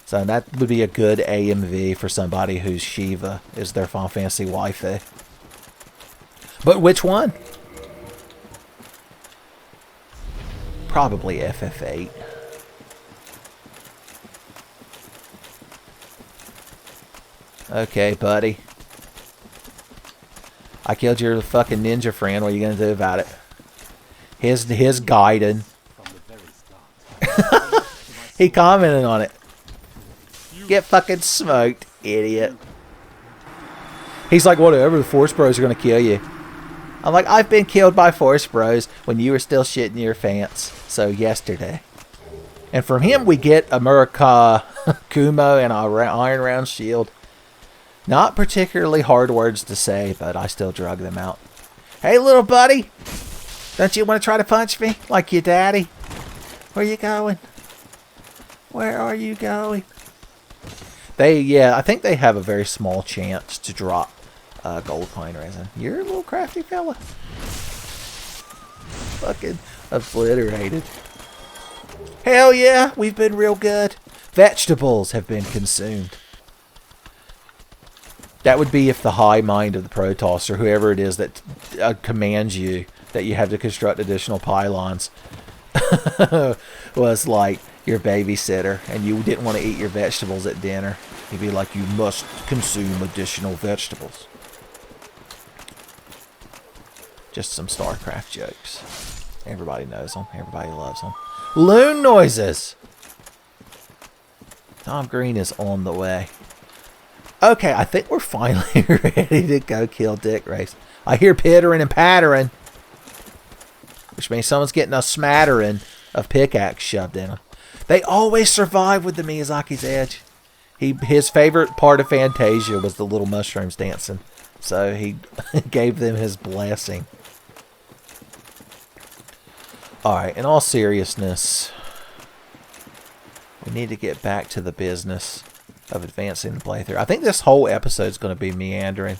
So that would be a good AMV for somebody whose Shiva is their Final Fantasy waifu. But which one? Probably FF8. Okay, buddy. I killed your fucking ninja friend. What are you gonna do about it? His Gaiden. He commented on it. Get fucking smoked, idiot. He's like, whatever, the Force Bros are gonna kill you. I'm like, I've been killed by Force Bros when you were still shitting your pants. So, yesterday. And from him, we get a Muraka Kumo and a Iron Round Shield. Not particularly hard words to say, but I still drug them out. Hey, little buddy. Don't you want to try to punch me like your daddy? Where you going? Where are you going? Yeah, I think they have a very small chance to drop gold coin resin. You're a little crafty fella. Fucking obliterated. Hell yeah, we've been real good. Vegetables have been consumed. That would be if the high mind of the Protoss, or whoever it is that commands you that you have to construct additional pylons, was like your babysitter and you didn't want to eat your vegetables at dinner. He'd be like, you must consume additional vegetables. Just some StarCraft jokes. Everybody knows them. Everybody loves them. Loon noises! Tom Green is on the way. Okay, I think we're finally ready to go kill Dick Race. I hear pittering and pattering. Which means someone's getting a smattering of pickaxe shoved in them. They always survive with the Miyazaki's Edge. His favorite part of Fantasia was the little mushrooms dancing. So he gave them his blessing. Alright, in all seriousness, we need to get back to the business of advancing the playthrough. I think this whole episode is going to be meandering.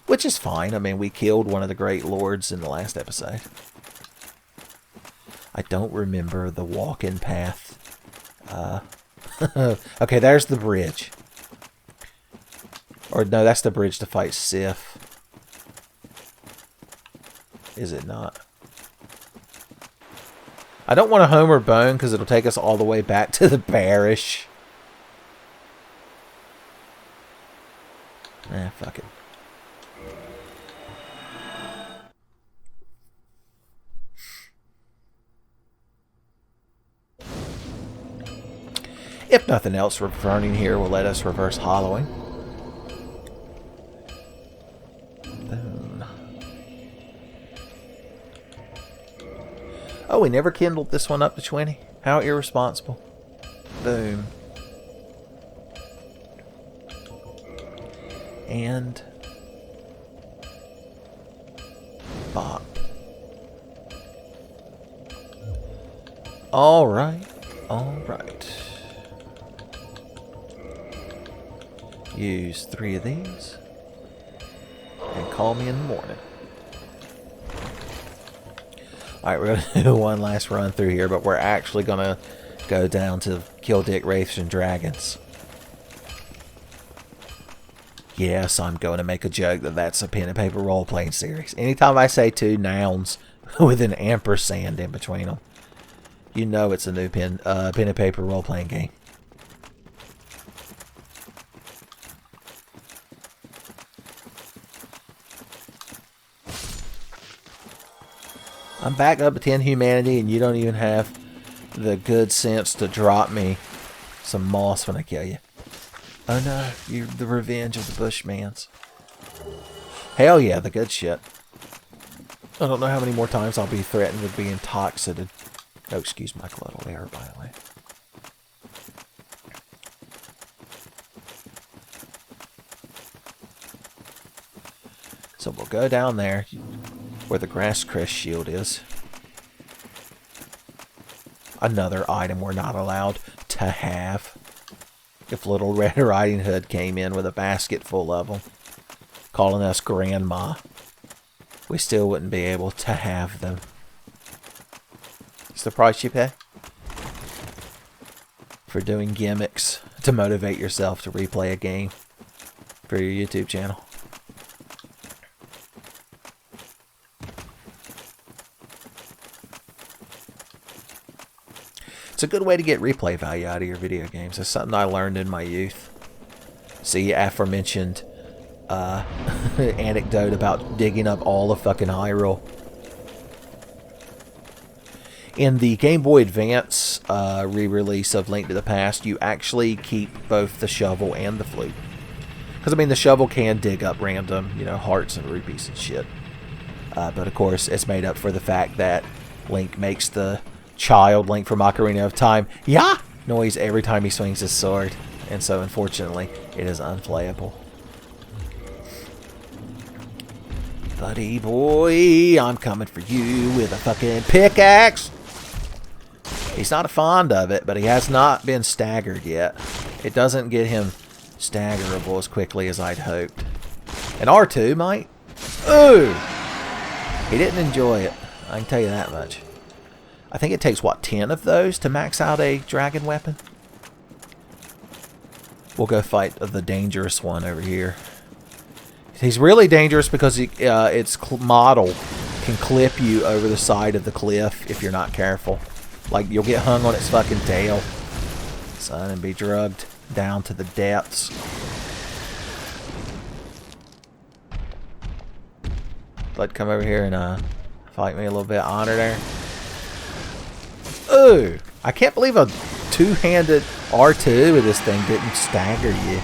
Which is fine. I mean, we killed one of the great lords in the last episode. I don't remember the walk-in path. Okay, there's the bridge. Or no, that's the bridge to fight Sif. Is it not? I don't want to Homer Bone because it'll take us all the way back to the parish. Fuck it. If nothing else, returning here will let us reverse hollowing. Boom. Oh, we never kindled this one up to 20. How irresponsible. Boom. And bop. Alright. Alright. Use 3 of these. And call me in the morning. Alright, we're going to do one last run through here, but we're actually going to go down to kill Dick Wraiths and Dragons. Yes, I'm going to make a joke that that's a pen and paper role-playing series. Anytime I say 2 nouns with an ampersand in between them, you know it's a new pen and paper role-playing game. I'm back up to 10 humanity and you don't even have the good sense to drop me some moss when I kill you. Oh no, you're the revenge of the Bushmans. Hell yeah, the good shit. I don't know how many more times I'll be threatened with being toxited. Oh, excuse my glottal air, by the way. So we'll go down there where the grass crest shield is. Another item we're not allowed to have. If Little Red Riding Hood came in with a basket full of them, calling us grandma, we still wouldn't be able to have them. It's the price you pay for doing gimmicks to motivate yourself to replay a game for your YouTube channel. It's a good way to get replay value out of your video games. It's something I learned in my youth. See, aforementioned anecdote about digging up all the fucking Hyrule. In the Game Boy Advance re-release of Link to the Past, you actually keep both the shovel and the flute. Because, I mean, the shovel can dig up random, you know, hearts and rupees and shit. But, of course, it's made up for the fact that Link makes the child Link from Ocarina of Time "Yah!" noise every time he swings his sword. And so, unfortunately, it is unplayable. Buddy boy, I'm coming for you with a fucking pickaxe. He's not fond of it, but he has not been staggered yet. It doesn't get him staggerable as quickly as I'd hoped. And R2 might. Ooh! He didn't enjoy it. I can tell you that much. I think it takes, what, 10 of those to max out a dragon weapon? We'll go fight the dangerous one over here. He's really dangerous because its model can clip you over the side of the cliff if you're not careful. Like, you'll get hung on its fucking tail, son, and be drugged down to the depths. But come over here and fight me a little bit. Honor there. Ooh! I can't believe a two-handed R2 with this thing didn't stagger you.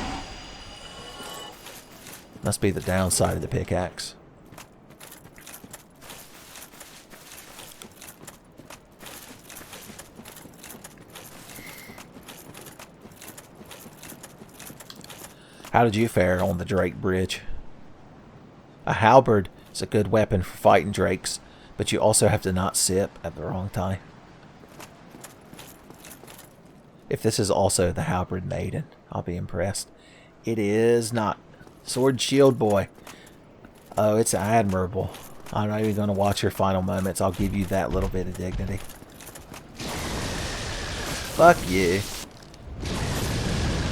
Must be the downside of the pickaxe. How did you fare on the Drake Bridge? A halberd is a good weapon for fighting drakes, but you also have to not sip at the wrong time. If this is also the halberd maiden, I'll be impressed. It is not. Sword shield boy. Oh, it's admirable. I'm not even going to watch your final moments. I'll give you that little bit of dignity. Fuck you.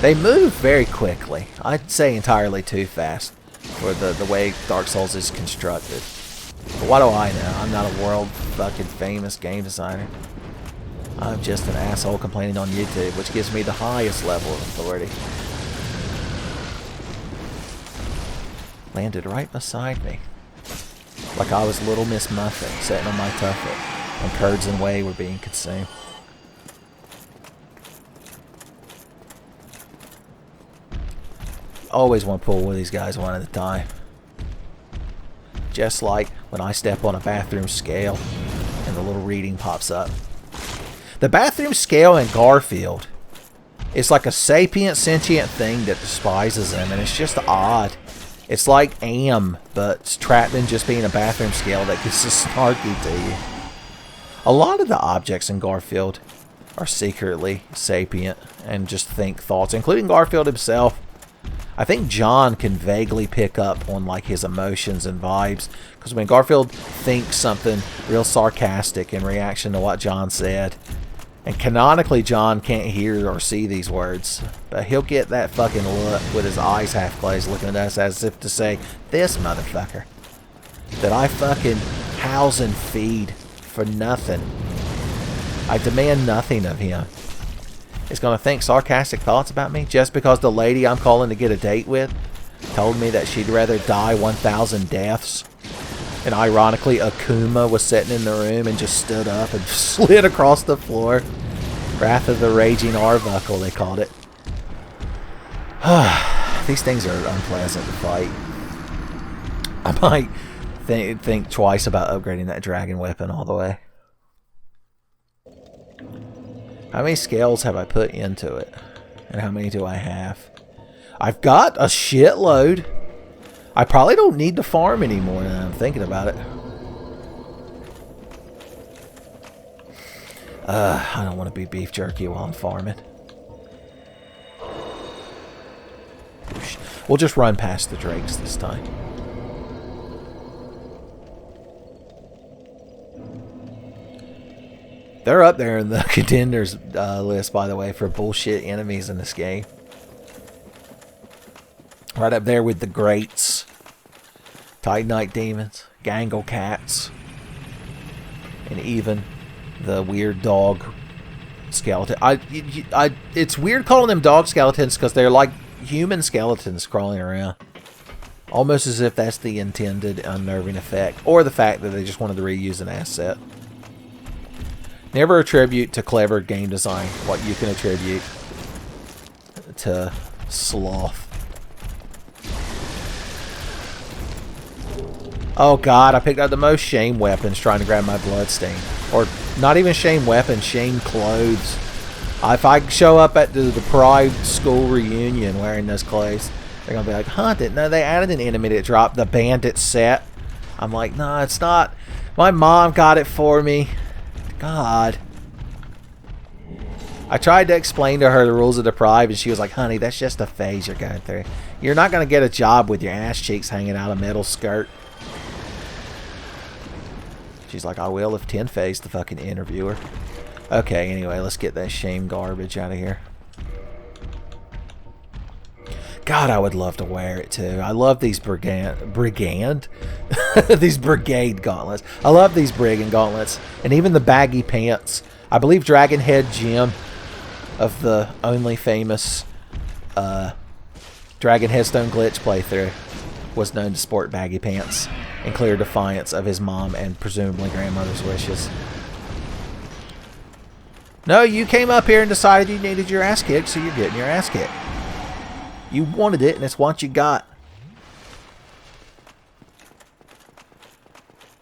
They move very quickly. I'd say entirely too fast for the way Dark Souls is constructed. But what do I know? I'm not a world fucking famous game designer. I'm just an asshole complaining on YouTube, which gives me the highest level of authority. Landed right beside me. Like I was Little Miss Muffet sitting on my tuffet when curds and whey were being consumed. Always want to pull with these guys one at a time. Just like when I step on a bathroom scale and the little reading pops up. The bathroom scale in Garfield is like a sapient, sentient thing that despises him, and it's just odd. It's like Am, but it's trapped in just being a bathroom scale that gets so snarky to you. A lot of the objects in Garfield are secretly sapient and just think thoughts, including Garfield himself. I think John can vaguely pick up on like his emotions and vibes, because when Garfield thinks something real sarcastic in reaction to what John said, and canonically John can't hear or see these words, but he'll get that fucking look with his eyes half closed looking at us as if to say, this motherfucker that I fucking house and feed for nothing, I demand nothing of him, is going to think sarcastic thoughts about me just because the lady I'm calling to get a date with told me that she'd rather die 1,000 deaths And ironically, Akuma was sitting in the room and just stood up and slid across the floor. Wrath of the Raging Arbuckle, they called it. These things are unpleasant to fight. I might think twice about upgrading that dragon weapon all the way. How many scales have I put into it? And how many do I have? I've got a shitload. I probably don't need to farm anymore now I'm thinking about it. I don't want to be beef jerky while I'm farming. We'll just run past the drakes this time. They're up there in the contenders list, by the way, for bullshit enemies in this game. Right up there with the Greats, Titanite Demons, Gangle Cats, and even the weird dog skeleton. It's weird calling them dog skeletons because they're like human skeletons crawling around. Almost as if that's the intended unnerving effect, or the fact that they just wanted to reuse an asset. Never attribute to clever game design what you can attribute to sloth. Oh god, I picked out the most shame weapons trying to grab my bloodstain. Or not even shame weapons, shame clothes. If I show up at the Deprived school reunion wearing those clothes, they're going to be like, huh, didn't know they added an enemy that dropped the bandit set. I'm like, no, it's not. My mom got it for me. God. I tried to explain to her the rules of Deprived, and she was like, honey, that's just a phase you're going through. You're not going to get a job with your ass cheeks hanging out a metal skirt. She's like, I will if Tenfey's the fucking interviewer. Okay, anyway, let's get that shame garbage out of here. God, I would love to wear it too. I love these these brigade gauntlets. I love these brigand gauntlets. And even the baggy pants. I believe Dragonhead Jim of the only famous Dragon Headstone Glitch playthrough was known to sport baggy pants in clear defiance of his mom and presumably grandmother's wishes. No, you came up here and decided you needed your ass kicked, so you're getting your ass kicked. You wanted it, and it's what you got.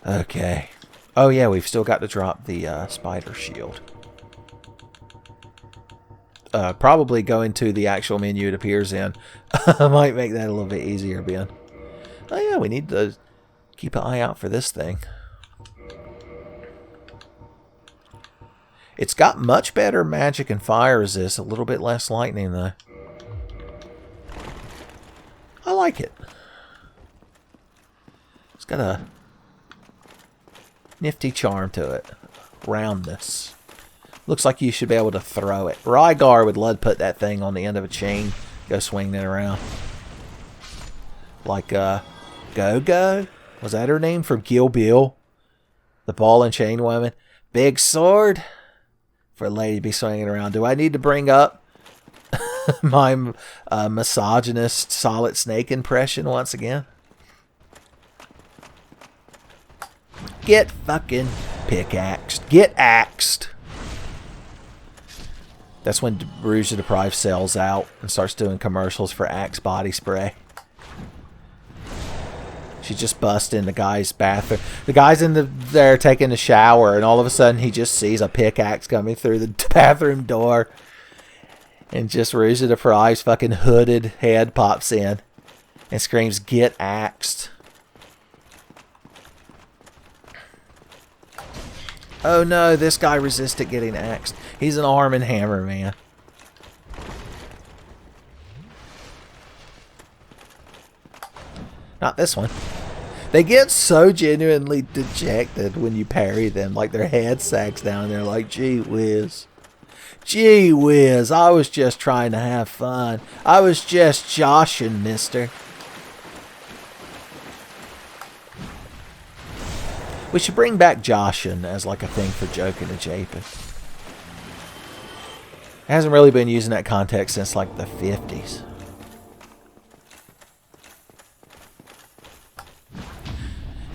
Okay. Oh yeah, we've still got to drop the spider shield. Probably going to the actual menu it appears in. I might make that a little bit easier, Ben. Oh yeah, we need to keep an eye out for this thing. It's got much better magic and fire resist, a little bit less lightning though. I like it. It's got a nifty charm to it. Roundness. Looks like you should be able to throw it. Rygar would love to put that thing on the end of a chain, go swinging it around. Like Go-Go? Was that her name from Kill Bill? The ball and chain woman. Big sword for a lady to be swinging around. Do I need to bring up my misogynist Solid Snake impression once again? Get fucking pickaxed. Get axed. That's when Rouge the Deprived sells out and starts doing commercials for Axe body spray. She just busts in the guy's bathroom. The guy's there taking a shower, and all of a sudden he just sees a pickaxe coming through the bathroom door. And just Rouge the Deprived's fucking hooded head pops in and screams, "Get axed." Oh no, this guy resisted getting axed. He's an arm and hammer man. Not this one. They get so genuinely dejected when you parry them. Like their head sags down and they're like, gee whiz. Gee whiz, I was just trying to have fun. I was just joshing, mister. We should bring back joshing as like a thing for joking and japing. It hasn't really been used in that context since like the 50s.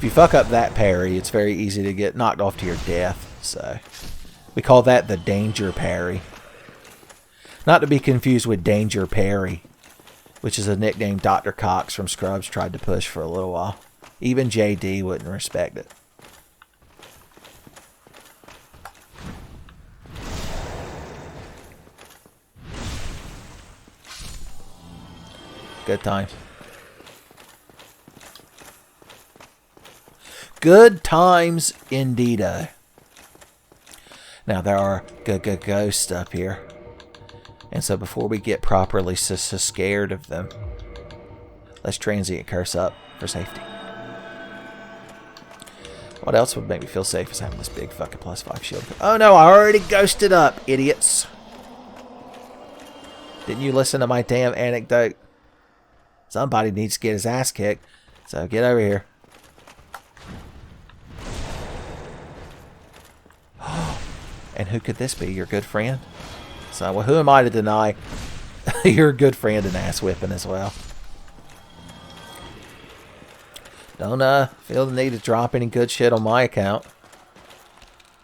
If you fuck up that parry, it's very easy to get knocked off to your death. So we call that the danger parry. Not to be confused with danger parry, which is a nickname Dr. Cox from Scrubs tried to push for a little while. Even JD wouldn't respect it. Good times. Good times indeed. Now there are ghosts up here. And so before we get properly so scared of them, let's transient curse up for safety. What else would make me feel safe is having this big fucking +5 shield. Oh no, I already ghosted up, idiots. Didn't you listen to my damn anecdote? Somebody needs to get his ass kicked. So get over here. And who could this be? Your good friend? So, well, who am I to deny you're a good friend and ass whipping as well? Don't feel the need to drop any good shit on my account.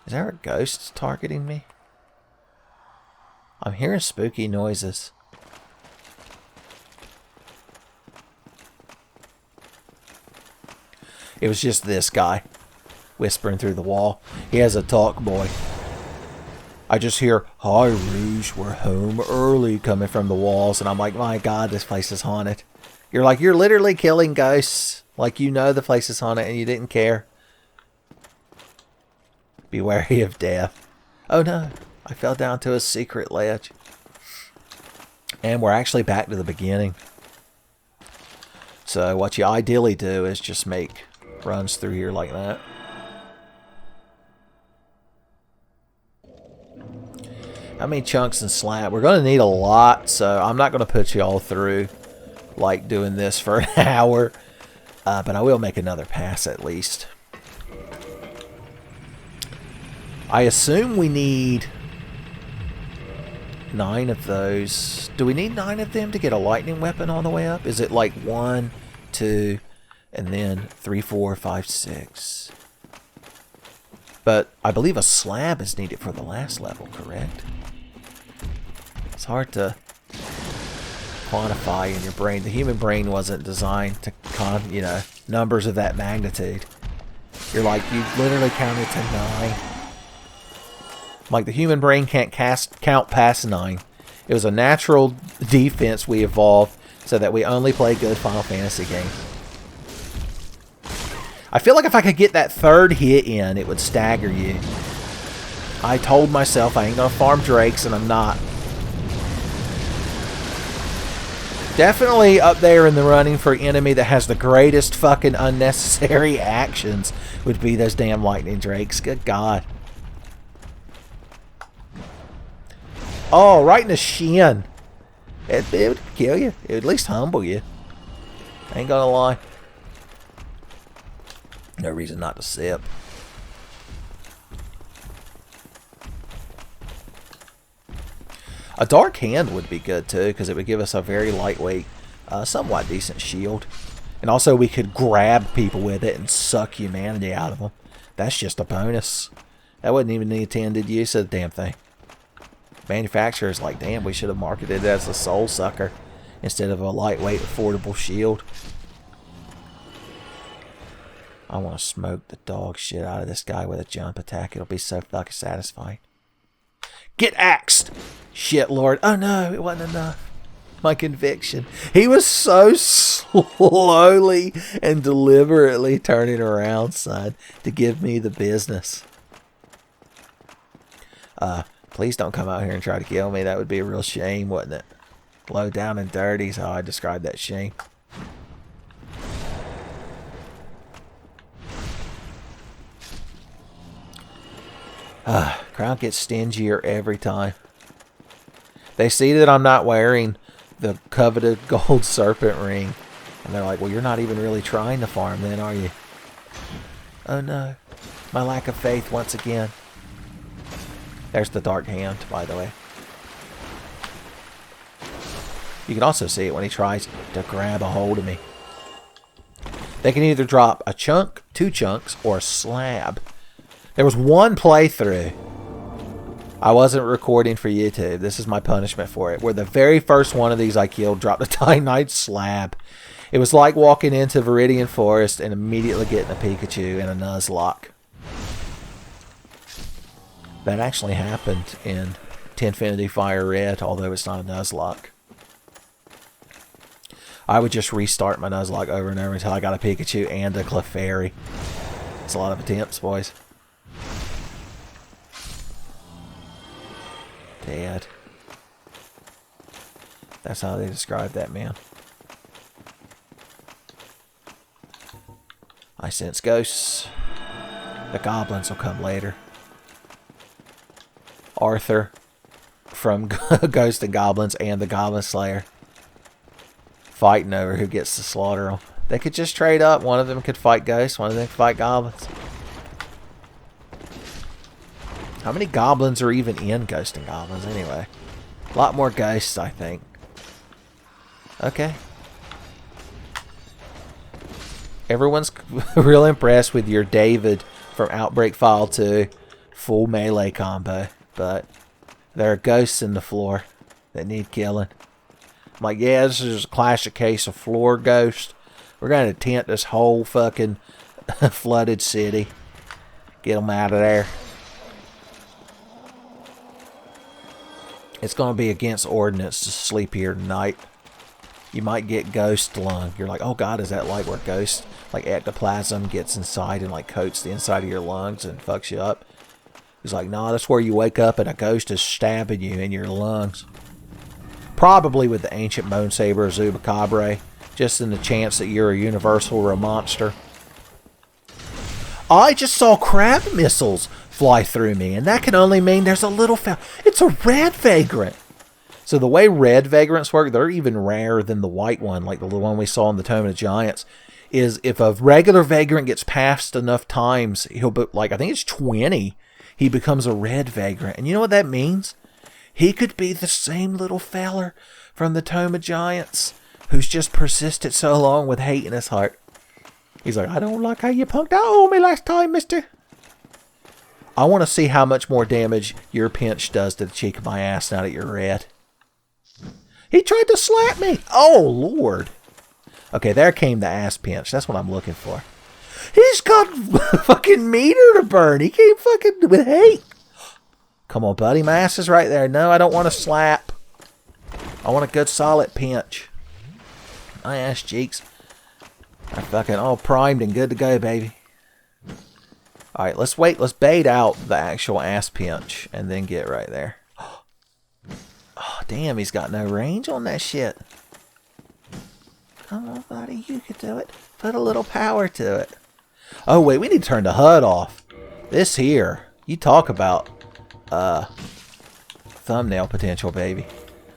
Is there a ghost targeting me? I'm hearing spooky noises. It was just this guy whispering through the wall. He has a talk boy. I just hear, "Hi, Rouge, we're home early," coming from the walls. And I'm like, my God, this place is haunted. You're like, you're literally killing ghosts. Like, you know the place is haunted and you didn't care. Be wary of death. Oh no, I fell down to a secret ledge. And we're actually back to the beginning. So what you ideally do is just make runs through here like that. How many chunks and slab? We're going to need a lot, so I'm not going to put you all through like doing this for an hour. But I will make another pass at least. I assume we need 9 of those. Do we need 9 of them to get a lightning weapon on the way up? Is it like 1, 2, and then 3, 4, 5, 6? But I believe a slab is needed for the last level, correct? It's hard to quantify in your brain. The human brain wasn't designed to numbers of that magnitude. You're like, you literally counted to 9. Like, the human brain can't count past 9. It was a natural defense we evolved so that we only play good Final Fantasy games. I feel like if I could get that 3rd hit in, it would stagger you. I told myself I ain't gonna farm Drakes, and I'm not. Definitely up there in the running for enemy that has the greatest fucking unnecessary actions would be those damn lightning Drakes. Good God. Oh, right in the shin. It would kill you. It would at least humble you. I ain't gonna lie. No reason not to sip. A dark hand would be good too, because it would give us a very lightweight, somewhat decent shield. And also we could grab people with it and suck humanity out of them. That's just a bonus. That wouldn't even need intended use of the damn thing. Manufacturer's like, damn, we should have marketed it as a soul sucker instead of a lightweight, affordable shield. I want to smoke the dog shit out of this guy with a jump attack. It'll be so fucking satisfying. Get axed! Shit, Lord. Oh no, it wasn't enough. My conviction. He was so slowly and deliberately turning around, son, to give me the business. Please don't come out here and try to kill me. That would be a real shame, wouldn't it? Low down and dirty is how I describe that shame. Crowd gets stingier every time. They see that I'm not wearing the coveted gold serpent ring. And they're like, well, you're not even really trying to farm then, are you? Oh no. My lack of faith once again. There's the dark hand, by the way. You can also see it when he tries to grab a hold of me. They can either drop a chunk 2 chunks, or a slab. There was one playthrough. I wasn't recording for YouTube. This is my punishment for it. Where the very first one of these I killed dropped a Titanite slab. It was like walking into Viridian Forest and immediately getting a Pikachu and a Nuzlocke. That actually happened in Tenfey Fire Red, although it's not a Nuzlocke. I would just restart my Nuzlocke over and over until I got a Pikachu and a Clefairy. It's a lot of attempts, boys. Dead. That's how they describe that, man. I sense ghosts. The goblins will come later. Arthur from Ghost and Goblins and the Goblin Slayer fighting over who gets to slaughter them. They could just trade up. One of them could fight ghosts, one of them could fight goblins. How many goblins are even in Ghost and Goblins anyway? A lot more ghosts, I think. Okay. Everyone's real impressed with your David from Outbreak File 2 full melee combo, but there are ghosts in the floor that need killing. I'm like, yeah, this is a classic case of floor ghost. We're going to tent this whole fucking flooded city. Get them out of there. It's going to be against ordinance to sleep here tonight. You might get ghost lung. You're like, oh god, is that like where ghost, like ectoplasm gets inside and like coats the inside of your lungs and fucks you up? He's like, no, that's where you wake up and a ghost is stabbing you in your lungs. Probably with the ancient bone saber Zubacabre, just in the chance that you're a universal monster. I just saw crab missiles fly through me, and that can only mean there's a little it's a red vagrant. So the way red vagrants work, they're even rarer than the white one, like the one we saw in the Tomb of the Giants, is if a regular vagrant gets passed enough times, he'll be, like, I think it's 20, he becomes a red vagrant. And you know what that means? He could be the same little feller from the Tomb of Giants who's just persisted so long with hate in his heart. He's like, I don't like how you punked out on me last time, mister. I want to see how much more damage your pinch does to the cheek of my ass now that you're red. He tried to slap me. Oh, Lord. Okay, there came the ass pinch. That's what I'm looking for. He's got fucking meter to burn. He came fucking with hate. Come on, buddy. My ass is right there. No, I don't want to slap. I want a good solid pinch. My ass cheeks are fucking all primed and good to go, baby. Alright, let's wait. Let's bait out the actual ass pinch and then get right there. Oh, damn, he's got no range on that shit. Come on, buddy. You can do it. Put a little power to it. Oh, wait. We need to turn the HUD off. This here. You talk about thumbnail potential, baby.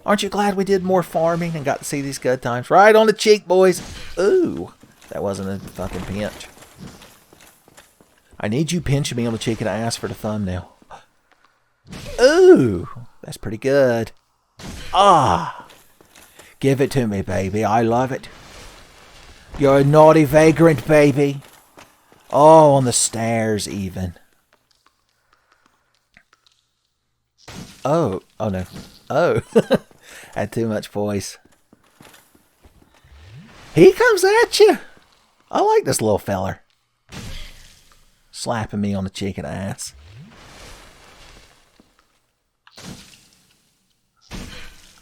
Aren't you glad we did more farming and got to see these good times? Right on the cheek, boys. Ooh. That wasn't a fucking pinch. I need you pinching me on the cheek and ass for the thumbnail. Ooh. That's pretty good. Ah. Give it to me, baby. I love it. You're a naughty vagrant, baby. Oh, on the stairs, even. Oh. Oh, no. Oh. Had too much voice. He comes at you. I like this little feller. Slapping me on the cheek and ass.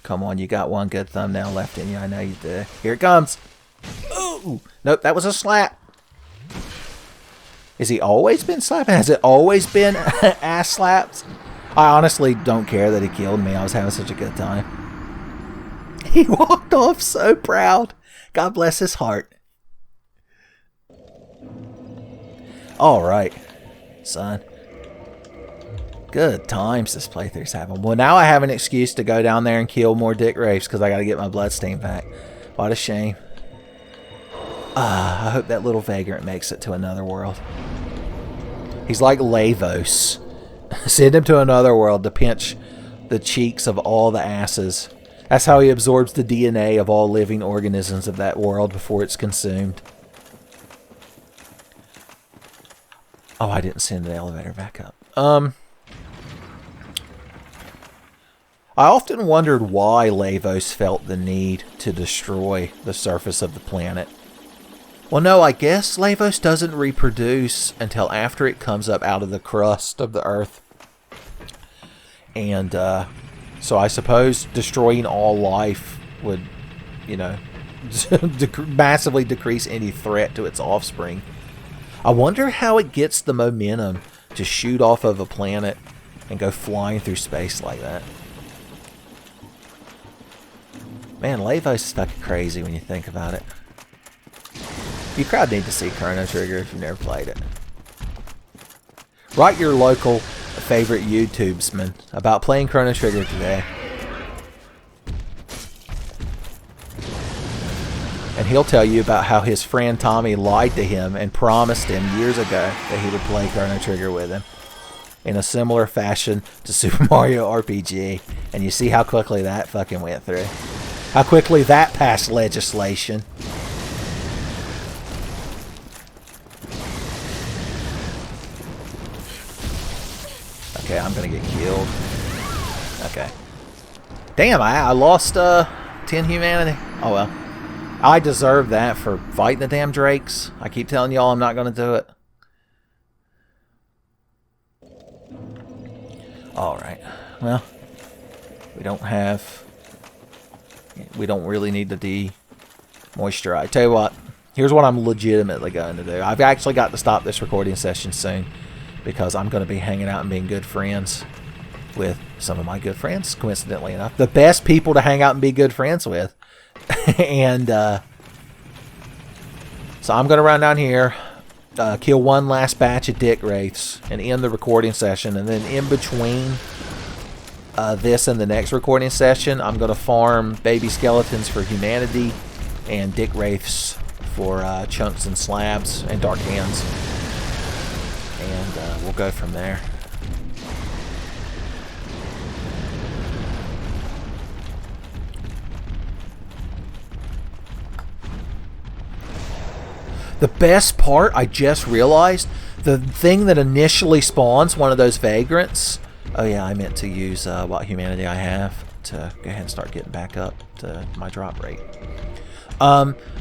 Come on, you got one good thumbnail left in you. I know you do. Here it comes. Ooh. Nope, that was a slap. Has he always been slapping? Has it always been ass slaps? I honestly don't care that he killed me. I was having such a good time. He walked off so proud. God bless his heart. Alright, son. Good times this playthrough's having. Well, now I have an excuse to go down there and kill more dick rapes because I got to get my bloodstain back. What a shame. I hope that little vagrant makes it to another world. He's like Lavos. Send him to another world to pinch the cheeks of all the asses. That's how he absorbs the DNA of all living organisms of that world before it's consumed. Oh, I didn't send the elevator back up. I often wondered why Lavos felt the need to destroy the surface of the planet. Well, no, I guess Lavos doesn't reproduce until after it comes up out of the crust of the Earth. And so I suppose destroying all life would, you know, massively decrease any threat to its offspring. I wonder how it gets the momentum to shoot off of a planet and go flying through space like that. Man, Lavos is fucking crazy when you think about it. You crowd need to see Chrono Trigger if you've never played it. Write your local favorite YouTubesman about playing Chrono Trigger today. And he'll tell you about how his friend Tommy lied to him and promised him years ago that he would play Chrono Trigger with him in a similar fashion to Super Mario RPG. And you see how quickly that fucking went through. How quickly that passed legislation. Okay, I'm gonna get killed. Okay. Damn, I lost 10 humanity. Oh well. I deserve that for fighting the damn drakes. I keep telling y'all I'm not gonna do it. Alright. Well, we don't really need to de-moisturize. Tell you what, here's what I'm legitimately going to do. I've actually got to stop this recording session soon because I'm going to be hanging out and being good friends with some of my good friends, coincidentally enough. The best people to hang out and be good friends with. And so I'm going to run down here, kill one last batch of dick wraiths, and end the recording session. And then in between this and the next recording session, I'm going to farm baby skeletons for humanity and dick wraiths for chunks and slabs and dark hands. And we'll go from there. The best part, I just realized, the thing that initially spawns one of those vagrants. Oh yeah, I meant to use what humanity I have to go ahead and start getting back up to my drop rate.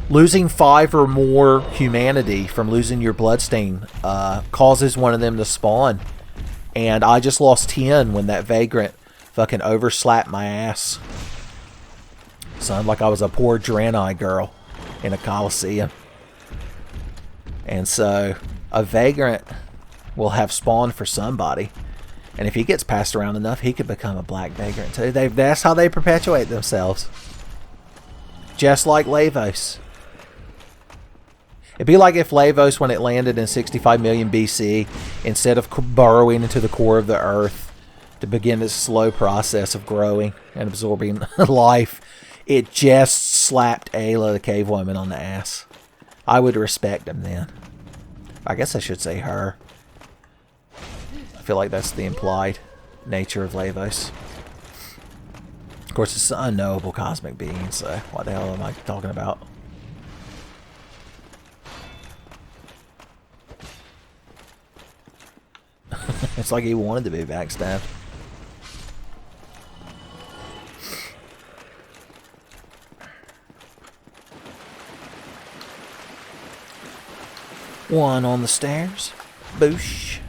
Losing 5 or more humanity from losing your bloodstain causes one of them to spawn. And I just lost 10 when that vagrant fucking overslapped my ass. Sounded like I was a poor Draenei girl in a coliseum. And so a vagrant will have spawned for somebody. And if he gets passed around enough, he could become a black vagrant too. That's how they perpetuate themselves. Just like Lavos. It'd be like if Lavos, when it landed in 65 million BC, instead of burrowing into the core of the earth to begin its slow process of growing and absorbing life, it just slapped Ayla, the cave woman, on the ass. I would respect him then. I guess I should say her. I feel like that's the implied nature of Lavos. Of course, it's an unknowable cosmic being, so what the hell am I talking about? It's like he wanted to be backstabbed. One on the stairs. Boosh.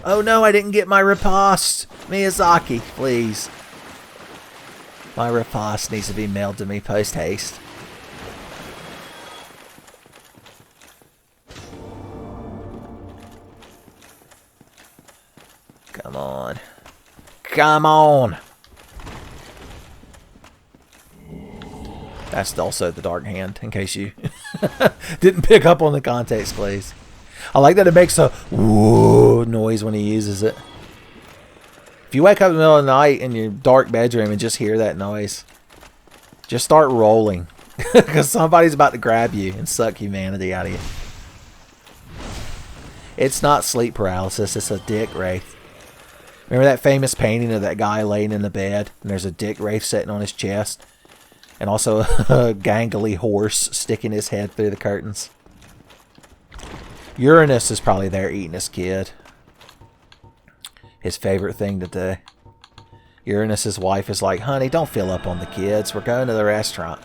Oh no, I didn't get my riposte. Miyazaki, please. My riposte needs to be mailed to me post haste. Come on. Come on! That's also the Dark Hand, in case you didn't pick up on the context, please. I like that it makes a whoa noise when he uses it. If you wake up in the middle of the night in your dark bedroom and just hear that noise, just start rolling. Because somebody's about to grab you and suck humanity out of you. It's not sleep paralysis, it's a dick wraith. Remember that famous painting of that guy laying in the bed and there's a dick wraith sitting on his chest? And also a gangly horse sticking his head through the curtains. Uranus is probably there eating his kid. His favorite thing to do. Uranus's wife is like, honey, don't fill up on the kids. We're going to the restaurant.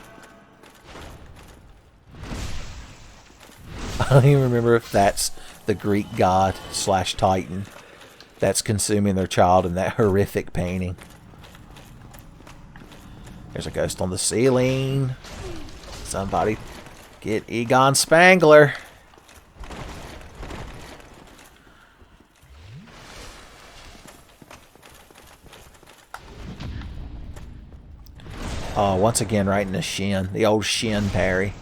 I don't even remember if that's the Greek god / Titan that's consuming their child in that horrific painting. There's a ghost on the ceiling. Somebody get Egon Spangler. Oh, once again, right in the shin. The old shin parry.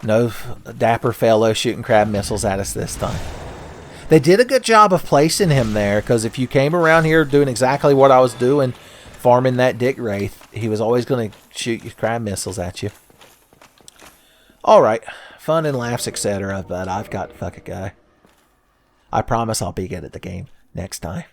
No dapper fellow shooting crab missiles at us this time. They did a good job of placing him there, because if you came around here doing exactly what I was doing, farming that dick wraith, he was always going to shoot your crab missiles at you. Alright, fun and laughs, etc., but I've got to fucking go. I promise I'll be good at the game next time.